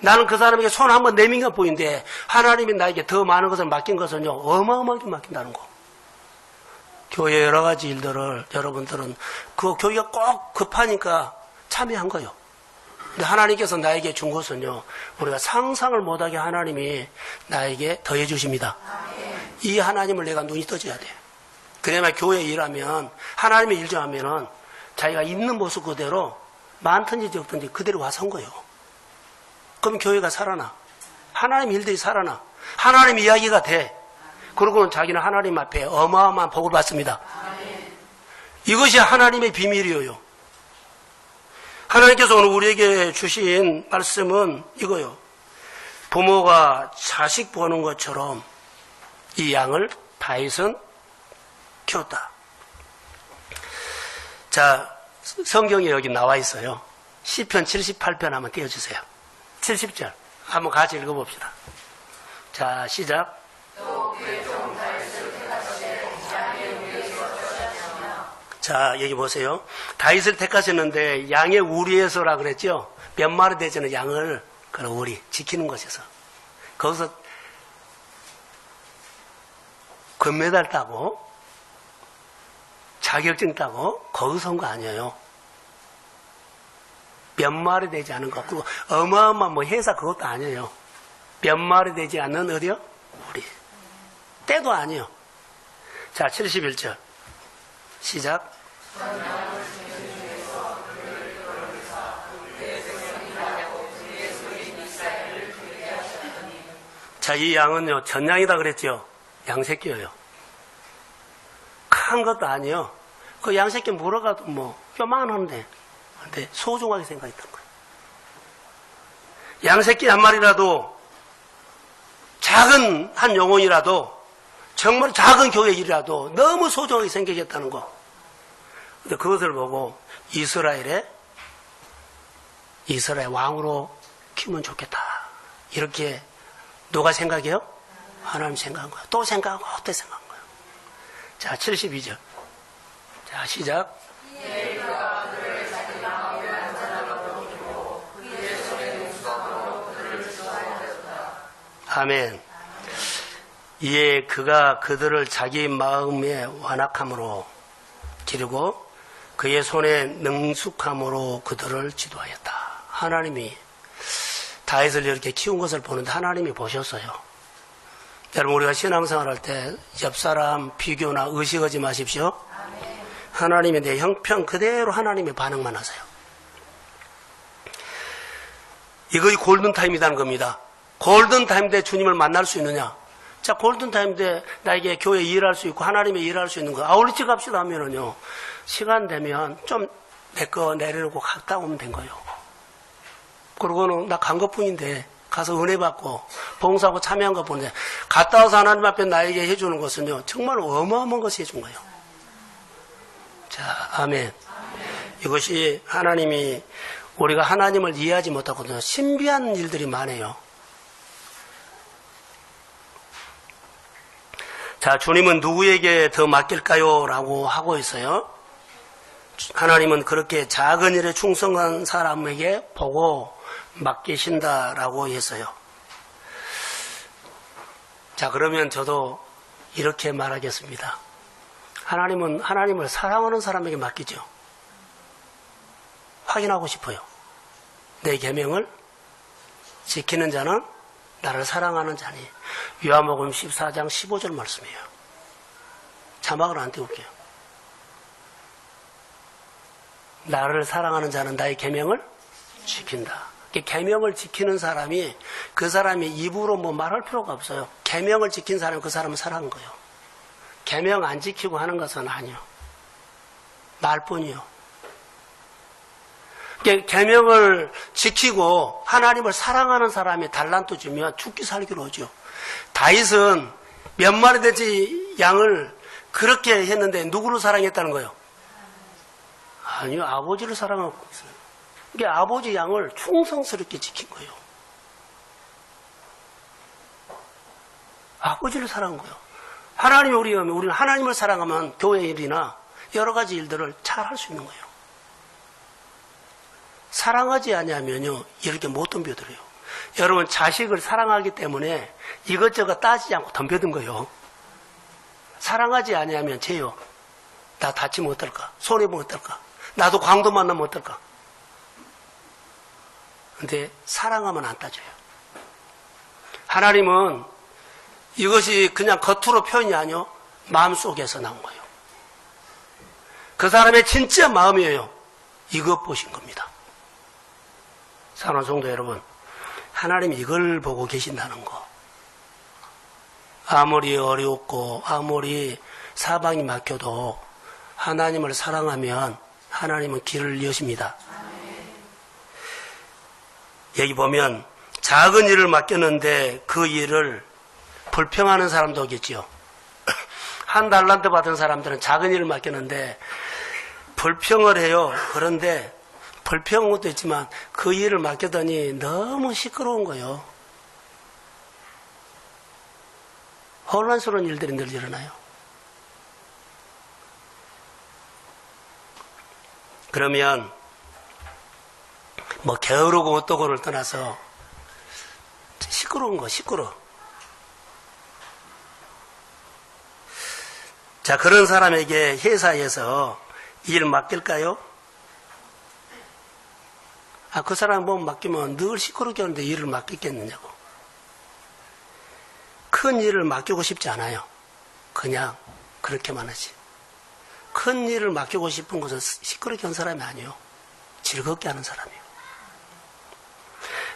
나는 그 사람에게 손 한번 내민 것 보이는데 하나님이 나에게 더 많은 것을 맡긴 것은요, 어마어마하게 맡긴다는 거. 교회 여러 가지 일들을 여러분들은 그 교회가 꼭 급하니까 참여한 거예요. 근데 하나님께서 나에게 준 것은요, 우리가 상상을 못하게 하나님이 나에게 더해 주십니다. 이 하나님을 내가 눈이 떠져야 돼. 그래야만 교회 일하면, 하나님의 일 좀 하면은 자기가 있는 모습 그대로 많든지 적든지 그대로 와서 한 거예요. 그럼 교회가 살아나. 하나님 일들이 살아나. 하나님 이야기가 돼. 그러고는 자기는 하나님 앞에 어마어마한 복을 받습니다. 이것이 하나님의 비밀이에요. 하나님께서 오늘 우리에게 주신 말씀은 이거요. 부모가 자식 보는 것처럼 이 양을 다윗은 키웠다. 자, 성경에 여기 나와 있어요. 시편 78편 한번 띄워주세요. 70절 한번 같이 읽어봅시다. 자, 시작. 자, 여기 보세요. 다윗을 택하셨는데 양의 우리에서라 그랬죠. 몇 마리 되지는 양을 그 우리 지키는 곳에서, 거기서 금메달 따고 자격증 따고 거기서 온 거 아니에요. 몇 마리 되지 않은 것, 그리고 어마어마한 뭐 회사 그것도 아니에요. 몇 마리 되지 않는 어디요? 우리. 때도 아니에요. 자, 71절 시작. 자, 이 양은요, 전양이다 그랬죠. 양새끼예요. 큰 것도 아니에요. 그 양새끼 물어가도 뭐 요만한데, 근데 소중하게 생각했던 거예요. 양새끼 한 마리라도, 작은 한 영혼이라도, 정말 작은 교회 일이라도 너무 소중하게 생각했다는 거. 근데 그것을 보고 이스라엘 왕으로 키우면 좋겠다. 이렇게 누가 생각해요? 하나님 생각한 거야. 또 생각하고 또 생각한 거야. 자, 72절. 자, 시작. 아멘. 이에 그가 그들을 자기 마음의 완악함으로 기르고 그의 손에 능숙함으로 그들을 지도하였다. 하나님이 다윗을 이렇게 키운 것을 보는데 하나님이 보셨어요. 여러분, 우리가 신앙생활 할 때 옆사람 비교나 의식하지 마십시오. 하나님의 내 형편 그대로 하나님의 반응만 하세요. 이것이 골든타임이라는 겁니다. 골든타임 때 주님을 만날 수 있느냐? 자, 골든타임 때 나에게 교회 일할 수 있고 하나님의 일할 수 있는 거 아울리치 갑시다 하면은요, 시간 되면 좀 내 거 내려놓고 갔다 오면 된 거예요. 그러고는 나 간 것뿐인데 가서 은혜 받고 봉사하고 참여한 것뿐인데 갔다 와서 하나님 앞에 나에게 해주는 것은요, 정말 어마어마한 것이 해준 거예요. 자, 아멘. 이것이 하나님이 우리가 하나님을 이해하지 못하거든요. 신비한 일들이 많아요. 자, 주님은 누구에게 더 맡길까요? 라고 하고 있어요. 하나님은 그렇게 작은 일에 충성한 사람에게 보고 맡기신다라고 했어요. 자, 그러면 저도 이렇게 말하겠습니다. 하나님은 하나님을 사랑하는 사람에게 맡기죠. 확인하고 싶어요. 내 계명을 지키는 자는 나를 사랑하는 자니. 요한복음 14장 15절 말씀이에요. 자막을 안 띄울게요. 나를 사랑하는 자는 나의 계명을 지킨다. 계명을 지키는 사람이 그 사람이 입으로 뭐 말할 필요가 없어요. 계명을 지킨 사람은 그 사람을 사랑한 거예요. 계명 안 지키고 하는 것은 아니요. 말뿐이요. 계명을 지키고 하나님을 사랑하는 사람이 달란트 주면 죽기 살기로 하죠. 다윗은 몇 마리 돼지 양을 그렇게 했는데 누구를 사랑했다는 거예요? 아니요, 아버지를 사랑하고 있어요. 이게 아버지 양을 충성스럽게 지킨 거예요. 아버지를 사랑한 거예요. 우리는 하나님을 사랑하면 교회 일이나 여러 가지 일들을 잘 할 수 있는 거예요. 사랑하지 않으면요, 이렇게 못 덤벼들어요. 여러분, 자식을 사랑하기 때문에 이것저것 따지지 않고 덤벼든 거예요. 사랑하지 않으면 쟤요, 나 다치면 어떨까? 손해보면 어떨까? 나도 광도 만나면 어떨까? 근데 사랑하면 안 따져요. 하나님은 이것이 그냥 겉으로 표현이 아니요, 마음속에서 나온 거예요. 그 사람의 진짜 마음이에요. 이것 보신 겁니다. 사랑하는 성도 여러분, 하나님이 이걸 보고 계신다는 거. 아무리 어렵고 아무리 사방이 막혀도 하나님을 사랑하면 하나님은 길을 여십니다. 여기 보면 작은 일을 맡겼는데 그 일을 불평하는 사람도 오겠지요. 한 달란트 받은 사람들은 작은 일을 맡겼는데 불평을 해요. 그런데 불평한 것도 있지만 그 일을 맡겼더니 너무 시끄러운 거예요. 혼란스러운 일들이 늘 일어나요. 그러면 뭐 게으르고 어떠고를 떠나서 시끄러운 거, 시끄러워. 자, 그런 사람에게 회사에서 일 맡길까요? 그 사람 뭐 맡기면 늘 시끄럽게 하는데 일을 맡기겠느냐고. 큰 일을 맡기고 싶지 않아요. 그냥 그렇게만 하지. 큰 일을 맡기고 싶은 것은 시끄럽게 하는 사람이 아니에요. 즐겁게 하는 사람이에요.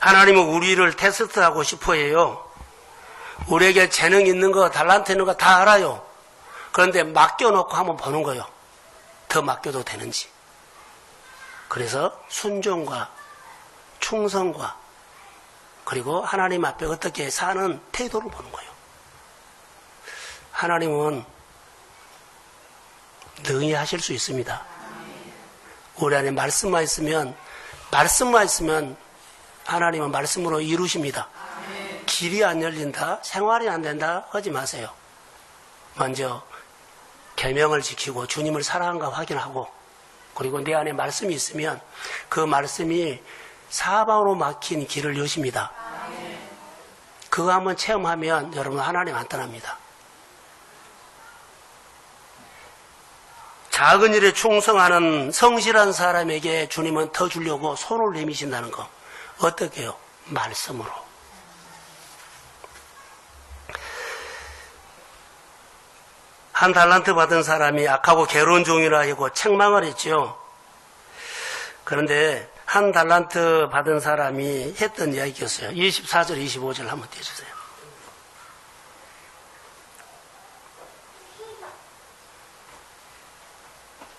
하나님은 우리를 테스트하고 싶어 해요. 우리에게 재능 있는 거, 달란트 있는 거 다 알아요. 그런데 맡겨놓고 한번 보는 거예요. 더 맡겨도 되는지. 그래서 순종과 충성과 그리고 하나님 앞에 어떻게 사는 태도를 보는 거예요. 하나님은 능히 하실 수 있습니다. 우리 안에 말씀만 있으면 하나님은 말씀으로 이루십니다. 길이 안 열린다, 생활이 안 된다 하지 마세요. 먼저 계명을 지키고 주님을 사랑한가 확인하고, 그리고 내 안에 말씀이 있으면 그 말씀이 사방으로 막힌 길을 여십니다. 그거 한번 체험하면 여러분 하나님 안 떠납니다. 작은 일에 충성하는 성실한 사람에게 주님은 더 주려고 손을 내미신다는 거. 어떻게 해요? 말씀으로. 한 달란트 받은 사람이 악하고 괴로운 종이라 하고 책망을 했죠. 그런데 한 달란트 받은 사람이 했던 이야기였어요. 24절, 25절 한번 띄워주세요.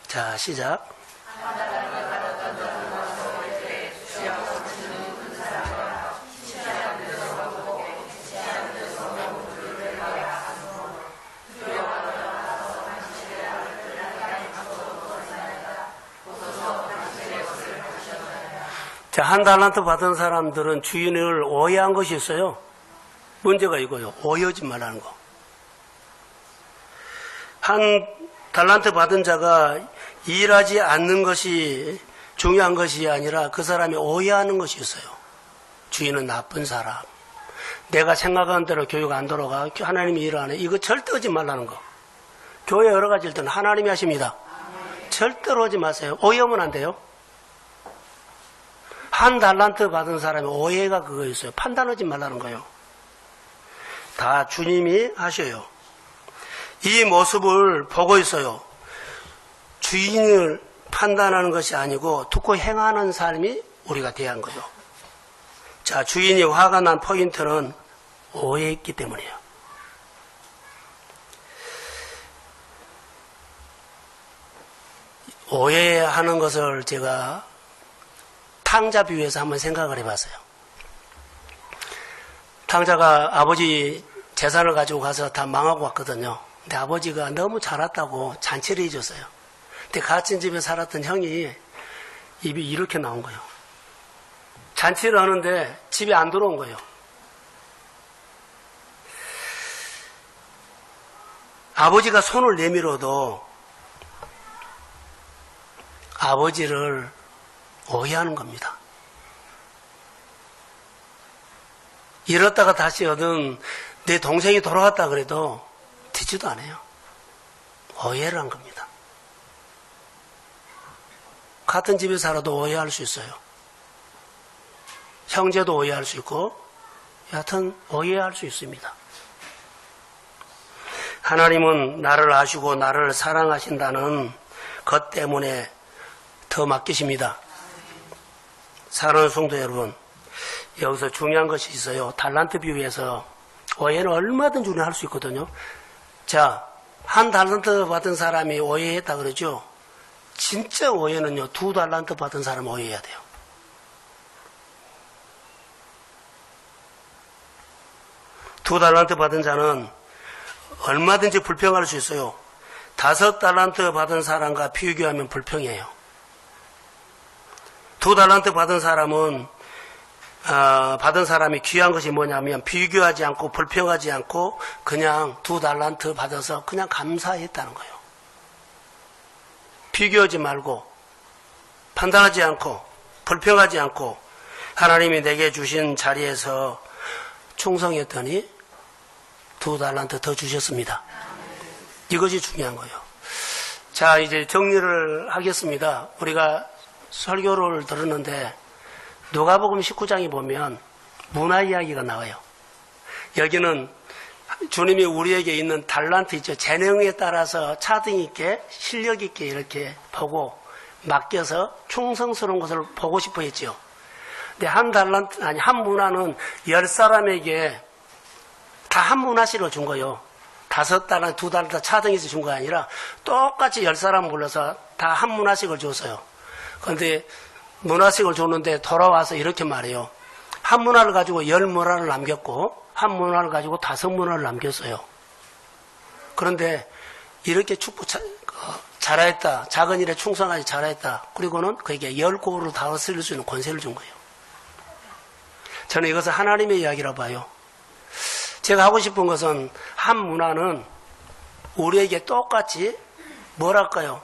자, 시작. 자, 한 달란트 받은 사람들은 주인을 오해한 것이 있어요. 문제가 이거요. 오해하지 말라는 거. 한 달란트 받은 자가 일하지 않는 것이 중요한 것이 아니라 그 사람이 오해하는 것이 있어요. 주인은 나쁜 사람. 내가 생각하는 대로 교육 안 돌아가. 하나님이 일 안 해. 이거 절대 하지 말라는 거. 교회 여러 가지 일들은 하나님이 하십니다. 절대로 하지 마세요. 오해하면 안 돼요. 한 달란트 받은 사람이 오해가 그거 있어요. 판단하지 말라는 거예요. 다 주님이 하셔요. 이 모습을 보고 있어요. 주인을 판단하는 것이 아니고 듣고 행하는 삶이 우리가 대한 거예요. 자, 주인이 화가 난 포인트는 오해했기 때문이에요. 오해하는 것을 제가 탕자 비유해서 한번 생각을 해봤어요. 탕자가 아버지 재산을 가지고 가서 다 망하고 왔거든요. 근데 아버지가 너무 잘 왔다고 잔치를 해줬어요. 근데 같은 집에 살았던 형이 입이 이렇게 나온 거예요. 잔치를 하는데 집에 안 들어온 거예요. 아버지가 손을 내밀어도 아버지를 오해하는 겁니다. 잃었다가 다시 얻은 내 동생이 돌아왔다 그래도 듣지도 않아요. 오해를 한 겁니다. 같은 집에 살아도 오해할 수 있어요. 형제도 오해할 수 있고 여하튼 오해할 수 있습니다. 하나님은 나를 아시고 나를 사랑하신다는 것 때문에 더 맡기십니다. 사랑하는 성도 여러분, 여기서 중요한 것이 있어요. 달란트 비유에서 오해는 얼마든지 우리는 할 수 있거든요. 자, 한 달란트 받은 사람이 오해했다 그러죠. 진짜 오해는요, 2달란트 받은 사람 오해해야 돼요. 두 달란트 받은 자는 얼마든지 불평할 수 있어요. 5달란트 받은 사람과 비교하면 불평해요. 2달란트 받은 사람은 받은 사람이 귀한 것이 뭐냐면 비교하지 않고 불평하지 않고 그냥 2달란트 받아서 그냥 감사했다는 거예요. 비교하지 말고 판단하지 않고 불평하지 않고 하나님이 내게 주신 자리에서 충성했더니 2달란트 더 주셨습니다. 이것이 중요한 거예요. 자, 이제 정리를 하겠습니다. 우리가 설교를 들었는데 누가복음 19장에 보면 문화 이야기가 나와요. 여기는 주님이 우리에게 있는 달란트 있죠. 재능에 따라서 차등 있게 실력 있게 이렇게 보고 맡겨서 충성스러운 것을 보고 싶어 했죠. 근데 한 문화는 10사람에게 다 한 문화씩을 준 거예요. 5달란트, 2달란트 차등해서 준 거 아니라 똑같이 10사람 불러서 다 한 문화씩을 줬어요. 그런데 문화씩을 줬는데 돌아와서 이렇게 말해요. 한 문화를 가지고 10문화를 남겼고 한 문화를 가지고 5문화를 남겼어요. 그런데 이렇게 축복 잘했다. 작은 일에 충성하지 잘했다. 그리고는 그에게 10고를 다스릴 수 있는 권세를 준 거예요. 저는 이것을 하나님의 이야기라고 봐요. 제가 하고 싶은 것은 한 문화는 우리에게 똑같이 뭐랄까요?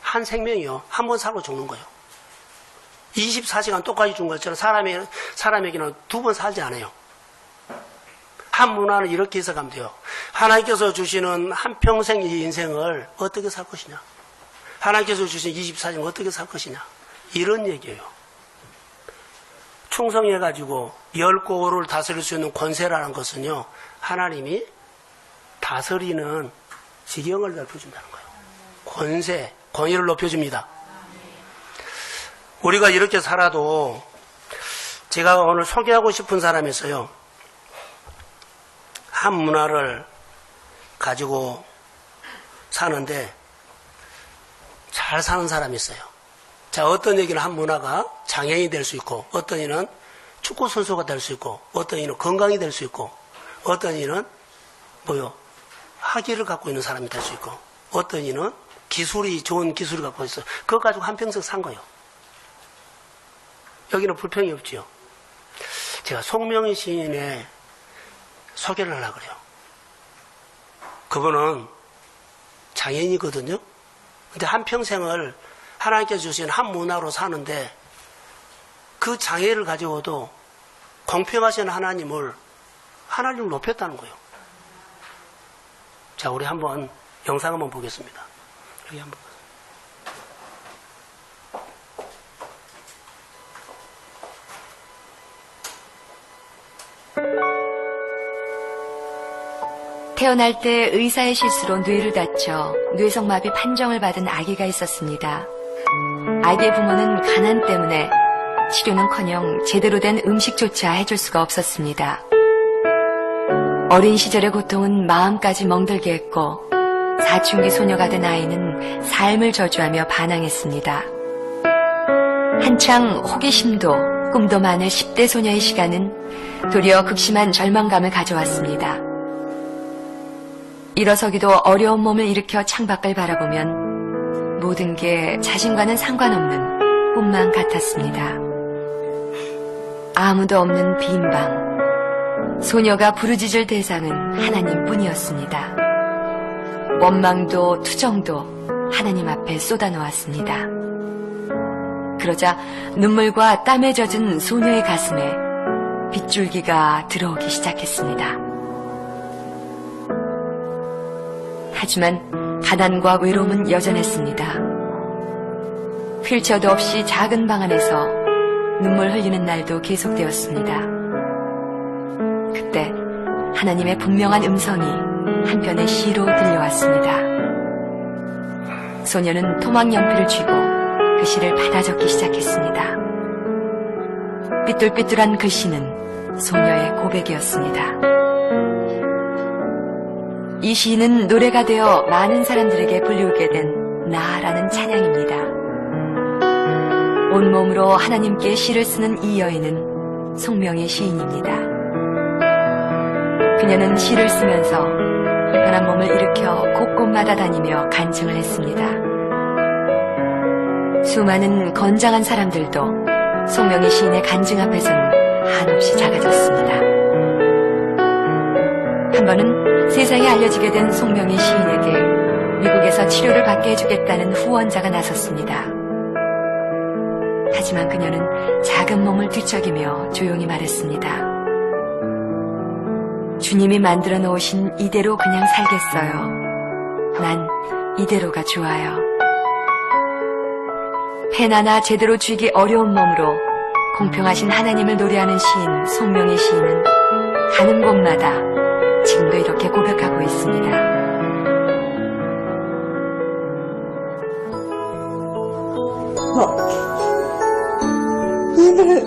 한 생명이요. 한 번 살고 죽는 거예요. 24시간 똑같이 준 것처럼 사람에게는 2번 살지 않아요. 한 문화는 이렇게 해석하면 돼요. 하나님께서 주시는 한평생의 인생을 어떻게 살 것이냐. 하나님께서 주신 24시간 어떻게 살 것이냐. 이런 얘기예요. 충성해가지고 10고를 다스릴 수 있는 권세라는 것은요. 하나님이 다스리는 지경을 넓혀준다는 거예요. 권세, 권위를 높여줍니다. 우리가 이렇게 살아도 제가 오늘 소개하고 싶은 사람이 있어요. 한 문화를 가지고 사는데 잘 사는 사람이 있어요. 자, 어떤 얘기는 한 문화가 장애인이 될 수 있고, 어떤 이는 축구 선수가 될 수 있고, 어떤 이는 건강이 될 수 있고, 어떤 이는 학위를 갖고 있는 사람이 될 수 있고, 어떤 이는 좋은 기술을 갖고 있어요. 그거 가지고 한평생 산 거예요. 여기는 불평이 없지요. 제가 송명희 시인의 소개를 하려고 그래요. 그분은 장애인이거든요. 근데 한평생을 하나님께서 주신 한 문화로 사는데 그 장애를 가지고도 공평하신 하나님을 높였다는 거예요. 자, 우리 한번 영상 한번 보겠습니다. 여기 한번. 태어날 때 의사의 실수로 뇌를 다쳐 뇌성마비 판정을 받은 아기가 있었습니다. 아기의 부모는 가난 때문에 치료는커녕 제대로 된 음식조차 해줄 수가 없었습니다. 어린 시절의 고통은 마음까지 멍들게 했고 사춘기 소녀가 된 아이는 삶을 저주하며 반항했습니다. 한창 호기심도 꿈도 많은 10대 소녀의 시간은 도리어 극심한 절망감을 가져왔습니다. 일어서기도 어려운 몸을 일으켜 창밖을 바라보면 모든 게 자신과는 상관없는 꿈만 같았습니다. 아무도 없는 빈 방, 소녀가 부르짖을 대상은 하나님뿐이었습니다. 원망도 투정도 하나님 앞에 쏟아놓았습니다. 그러자 눈물과 땀에 젖은 소녀의 가슴에 빗줄기가 들어오기 시작했습니다. 하지만 가난과 외로움은 여전했습니다. 휠체어도 없이 작은 방 안에서 눈물 흘리는 날도 계속되었습니다. 그때 하나님의 분명한 음성이 한편의 시로 들려왔습니다. 소녀는 토막 연필을 쥐고 그 시를 받아 적기 시작했습니다. 삐뚤삐뚤한 글씨는 소녀의 고백이었습니다. 이 시는 노래가 되어 많은 사람들에게 불리우게 된 나라는 찬양입니다. 온몸으로 하나님께 시를 쓰는 이 여인은 송명희 시인입니다. 그녀는 시를 쓰면서 불편한 몸을 일으켜 곳곳마다 다니며 간증을 했습니다. 수많은 건장한 사람들도 송명희 시인의 간증 앞에서는 한없이 작아졌습니다. 한 번은 세상에 알려지게 된 송명희 시인에게 미국에서 치료를 받게 해주겠다는 후원자가 나섰습니다. 하지만 그녀는 작은 몸을 뒤척이며 조용히 말했습니다. 주님이 만들어 놓으신 이대로 그냥 살겠어요. 난 이대로가 좋아요. 펜 하나 제대로 쥐기 어려운 몸으로 공평하신 하나님을 노래하는 시인 송명희 시인은 가는 곳마다 지금도 이렇게 고백하고 있습니다. 나는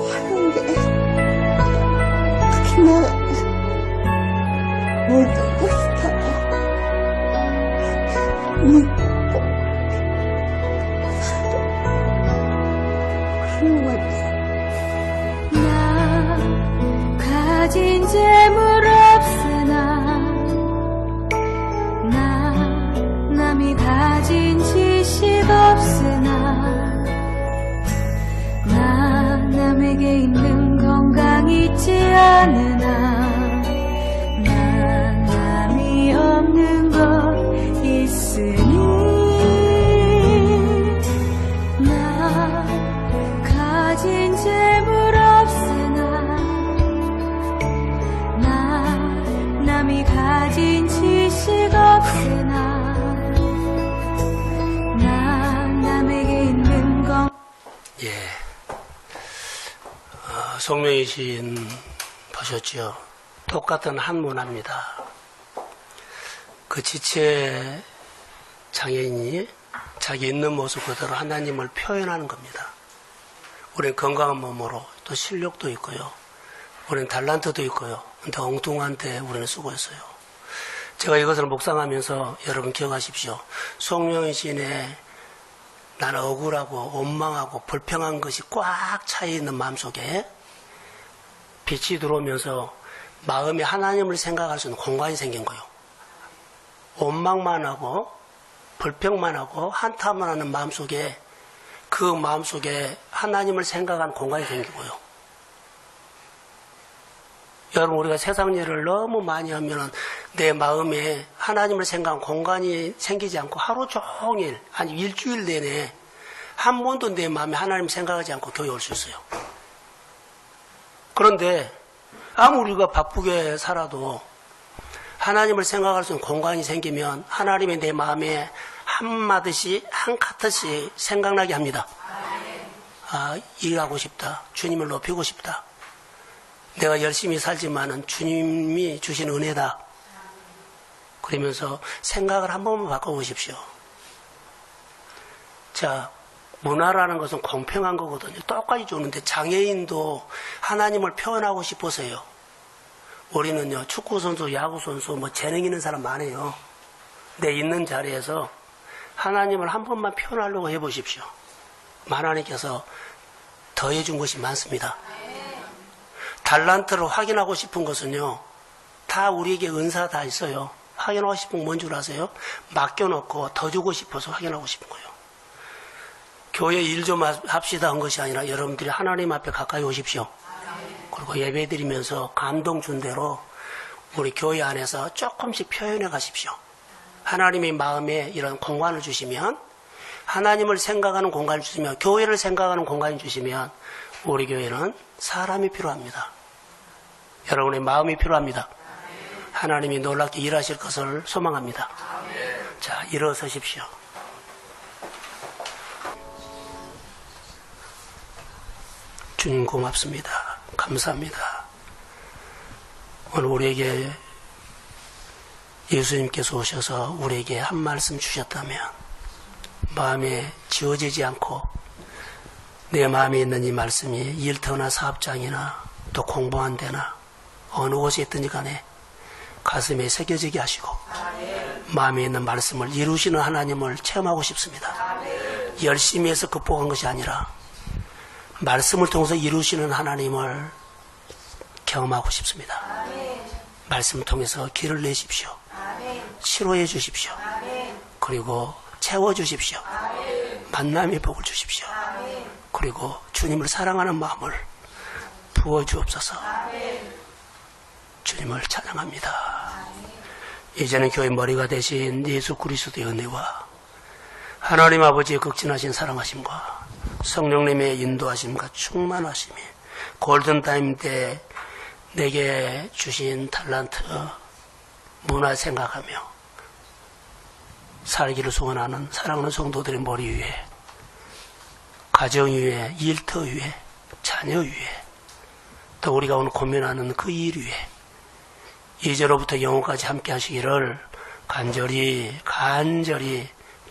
하는데 그냥 뭘 듣고 싶어요. 그런 거지. 나 가진 재물 없으나 나 남이 가진 지식 없으나 나 남에게 있는 건강 있지 않으나 나 남이 없는 것 있으니 나 가진 재물 없으나 나 남이 가진 지식 없으나 나 남에게 있는 건 예. 송명희 시인 보셨죠? 똑같은 한 문화입니다. 그 지체 장애인이 자기 있는 모습 그대로 하나님을 표현하는 겁니다. 우리는 건강한 몸으로 또 실력도 있고요. 우리는 달란트도 있고요. 근데 엉뚱한데 우리는 수고했어요. 제가 이것을 묵상하면서 여러분 기억하십시오. 송명희 시인의 나는 억울하고 원망하고 불평한 것이 꽉 차있는 마음속에 빛이 들어오면서 마음에 하나님을 생각할 수 있는 공간이 생긴 거예요. 원망만 하고 불평만 하고 한탄만 하는 마음속에 그 마음속에 하나님을 생각하는 공간이 생기고요. 여러분 우리가 세상 일을 너무 많이 하면 내 마음에 하나님을 생각하는 공간이 생기지 않고 하루 종일 아니 일주일 내내 한 번도 내 마음에 하나님을 생각하지 않고 교회 올 수 있어요. 그런데 아무리 우리가 바쁘게 살아도 하나님을 생각할 수 있는 공간이 생기면 하나님의 내 마음에 한마디씩 한 카트씩 생각나게 합니다. 아, 일하고 싶다. 주님을 높이고 싶다. 내가 열심히 살지만은 주님이 주신 은혜다. 그러면서 생각을 한 번만 바꿔보십시오. 자, 문화라는 것은 공평한 거거든요. 똑같이 주는데 장애인도 하나님을 표현하고 싶어서요. 우리는요, 축구선수, 야구선수, 뭐 재능 있는 사람 많아요. 내 있는 자리에서 하나님을 한 번만 표현하려고 해보십시오. 하나님께서 더해준 것이 많습니다. 달란트를 확인하고 싶은 것은요, 다 우리에게 은사 다 있어요. 확인하고 싶은 건 뭔 줄 아세요? 맡겨놓고 더 주고 싶어서 확인하고 싶은 거예요. 교회 일 좀 합시다 한 것이 아니라 여러분들이 하나님 앞에 가까이 오십시오. 그리고 예배 드리면서 감동 준 대로 우리 교회 안에서 조금씩 표현해 가십시오. 하나님의 마음에 이런 공간을 주시면, 하나님을 생각하는 공간을 주시면, 교회를 생각하는 공간을 주시면 우리 교회는 사람이 필요합니다. 여러분의 마음이 필요합니다. 하나님이 놀랍게 일하실 것을 소망합니다. 자, 일어서십시오. 주님 고맙습니다. 감사합니다. 오늘 우리에게 예수님께서 오셔서 우리에게 한 말씀 주셨다면 마음에 지워지지 않고 내 마음에 있는 이 말씀이 일터나 사업장이나 또 공부한 데나 어느 곳에 있든지 간에 가슴에 새겨지게 하시고 마음에 있는 말씀을 이루시는 하나님을 체험하고 싶습니다. 열심히 해서 극복한 것이 아니라 말씀을 통해서 이루시는 하나님을 경험하고 싶습니다. 말씀을 통해서 길을 내십시오. 치료해 주십시오. 그리고 채워주십시오. 만남의 복을 주십시오. 그리고 주님을 사랑하는 마음을 부어주옵소서. 주님을 찬양합니다. 이제는 교회 머리가 되신 예수 그리스도의 은혜와 하나님 아버지의 극진하신 사랑하심과 성령님의 인도하심과 충만하심이 골든타임 때 내게 주신 달란트 문화 생각하며 살기를 소원하는 사랑하는 성도들의 머리 위에, 가정 위에, 일터 위에, 자녀 위에, 또 우리가 오늘 고민하는 그 일 위에 이제로부터 영원까지 함께 하시기를 간절히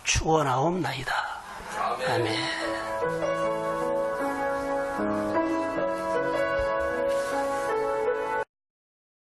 축원하옵나이다. 아멘.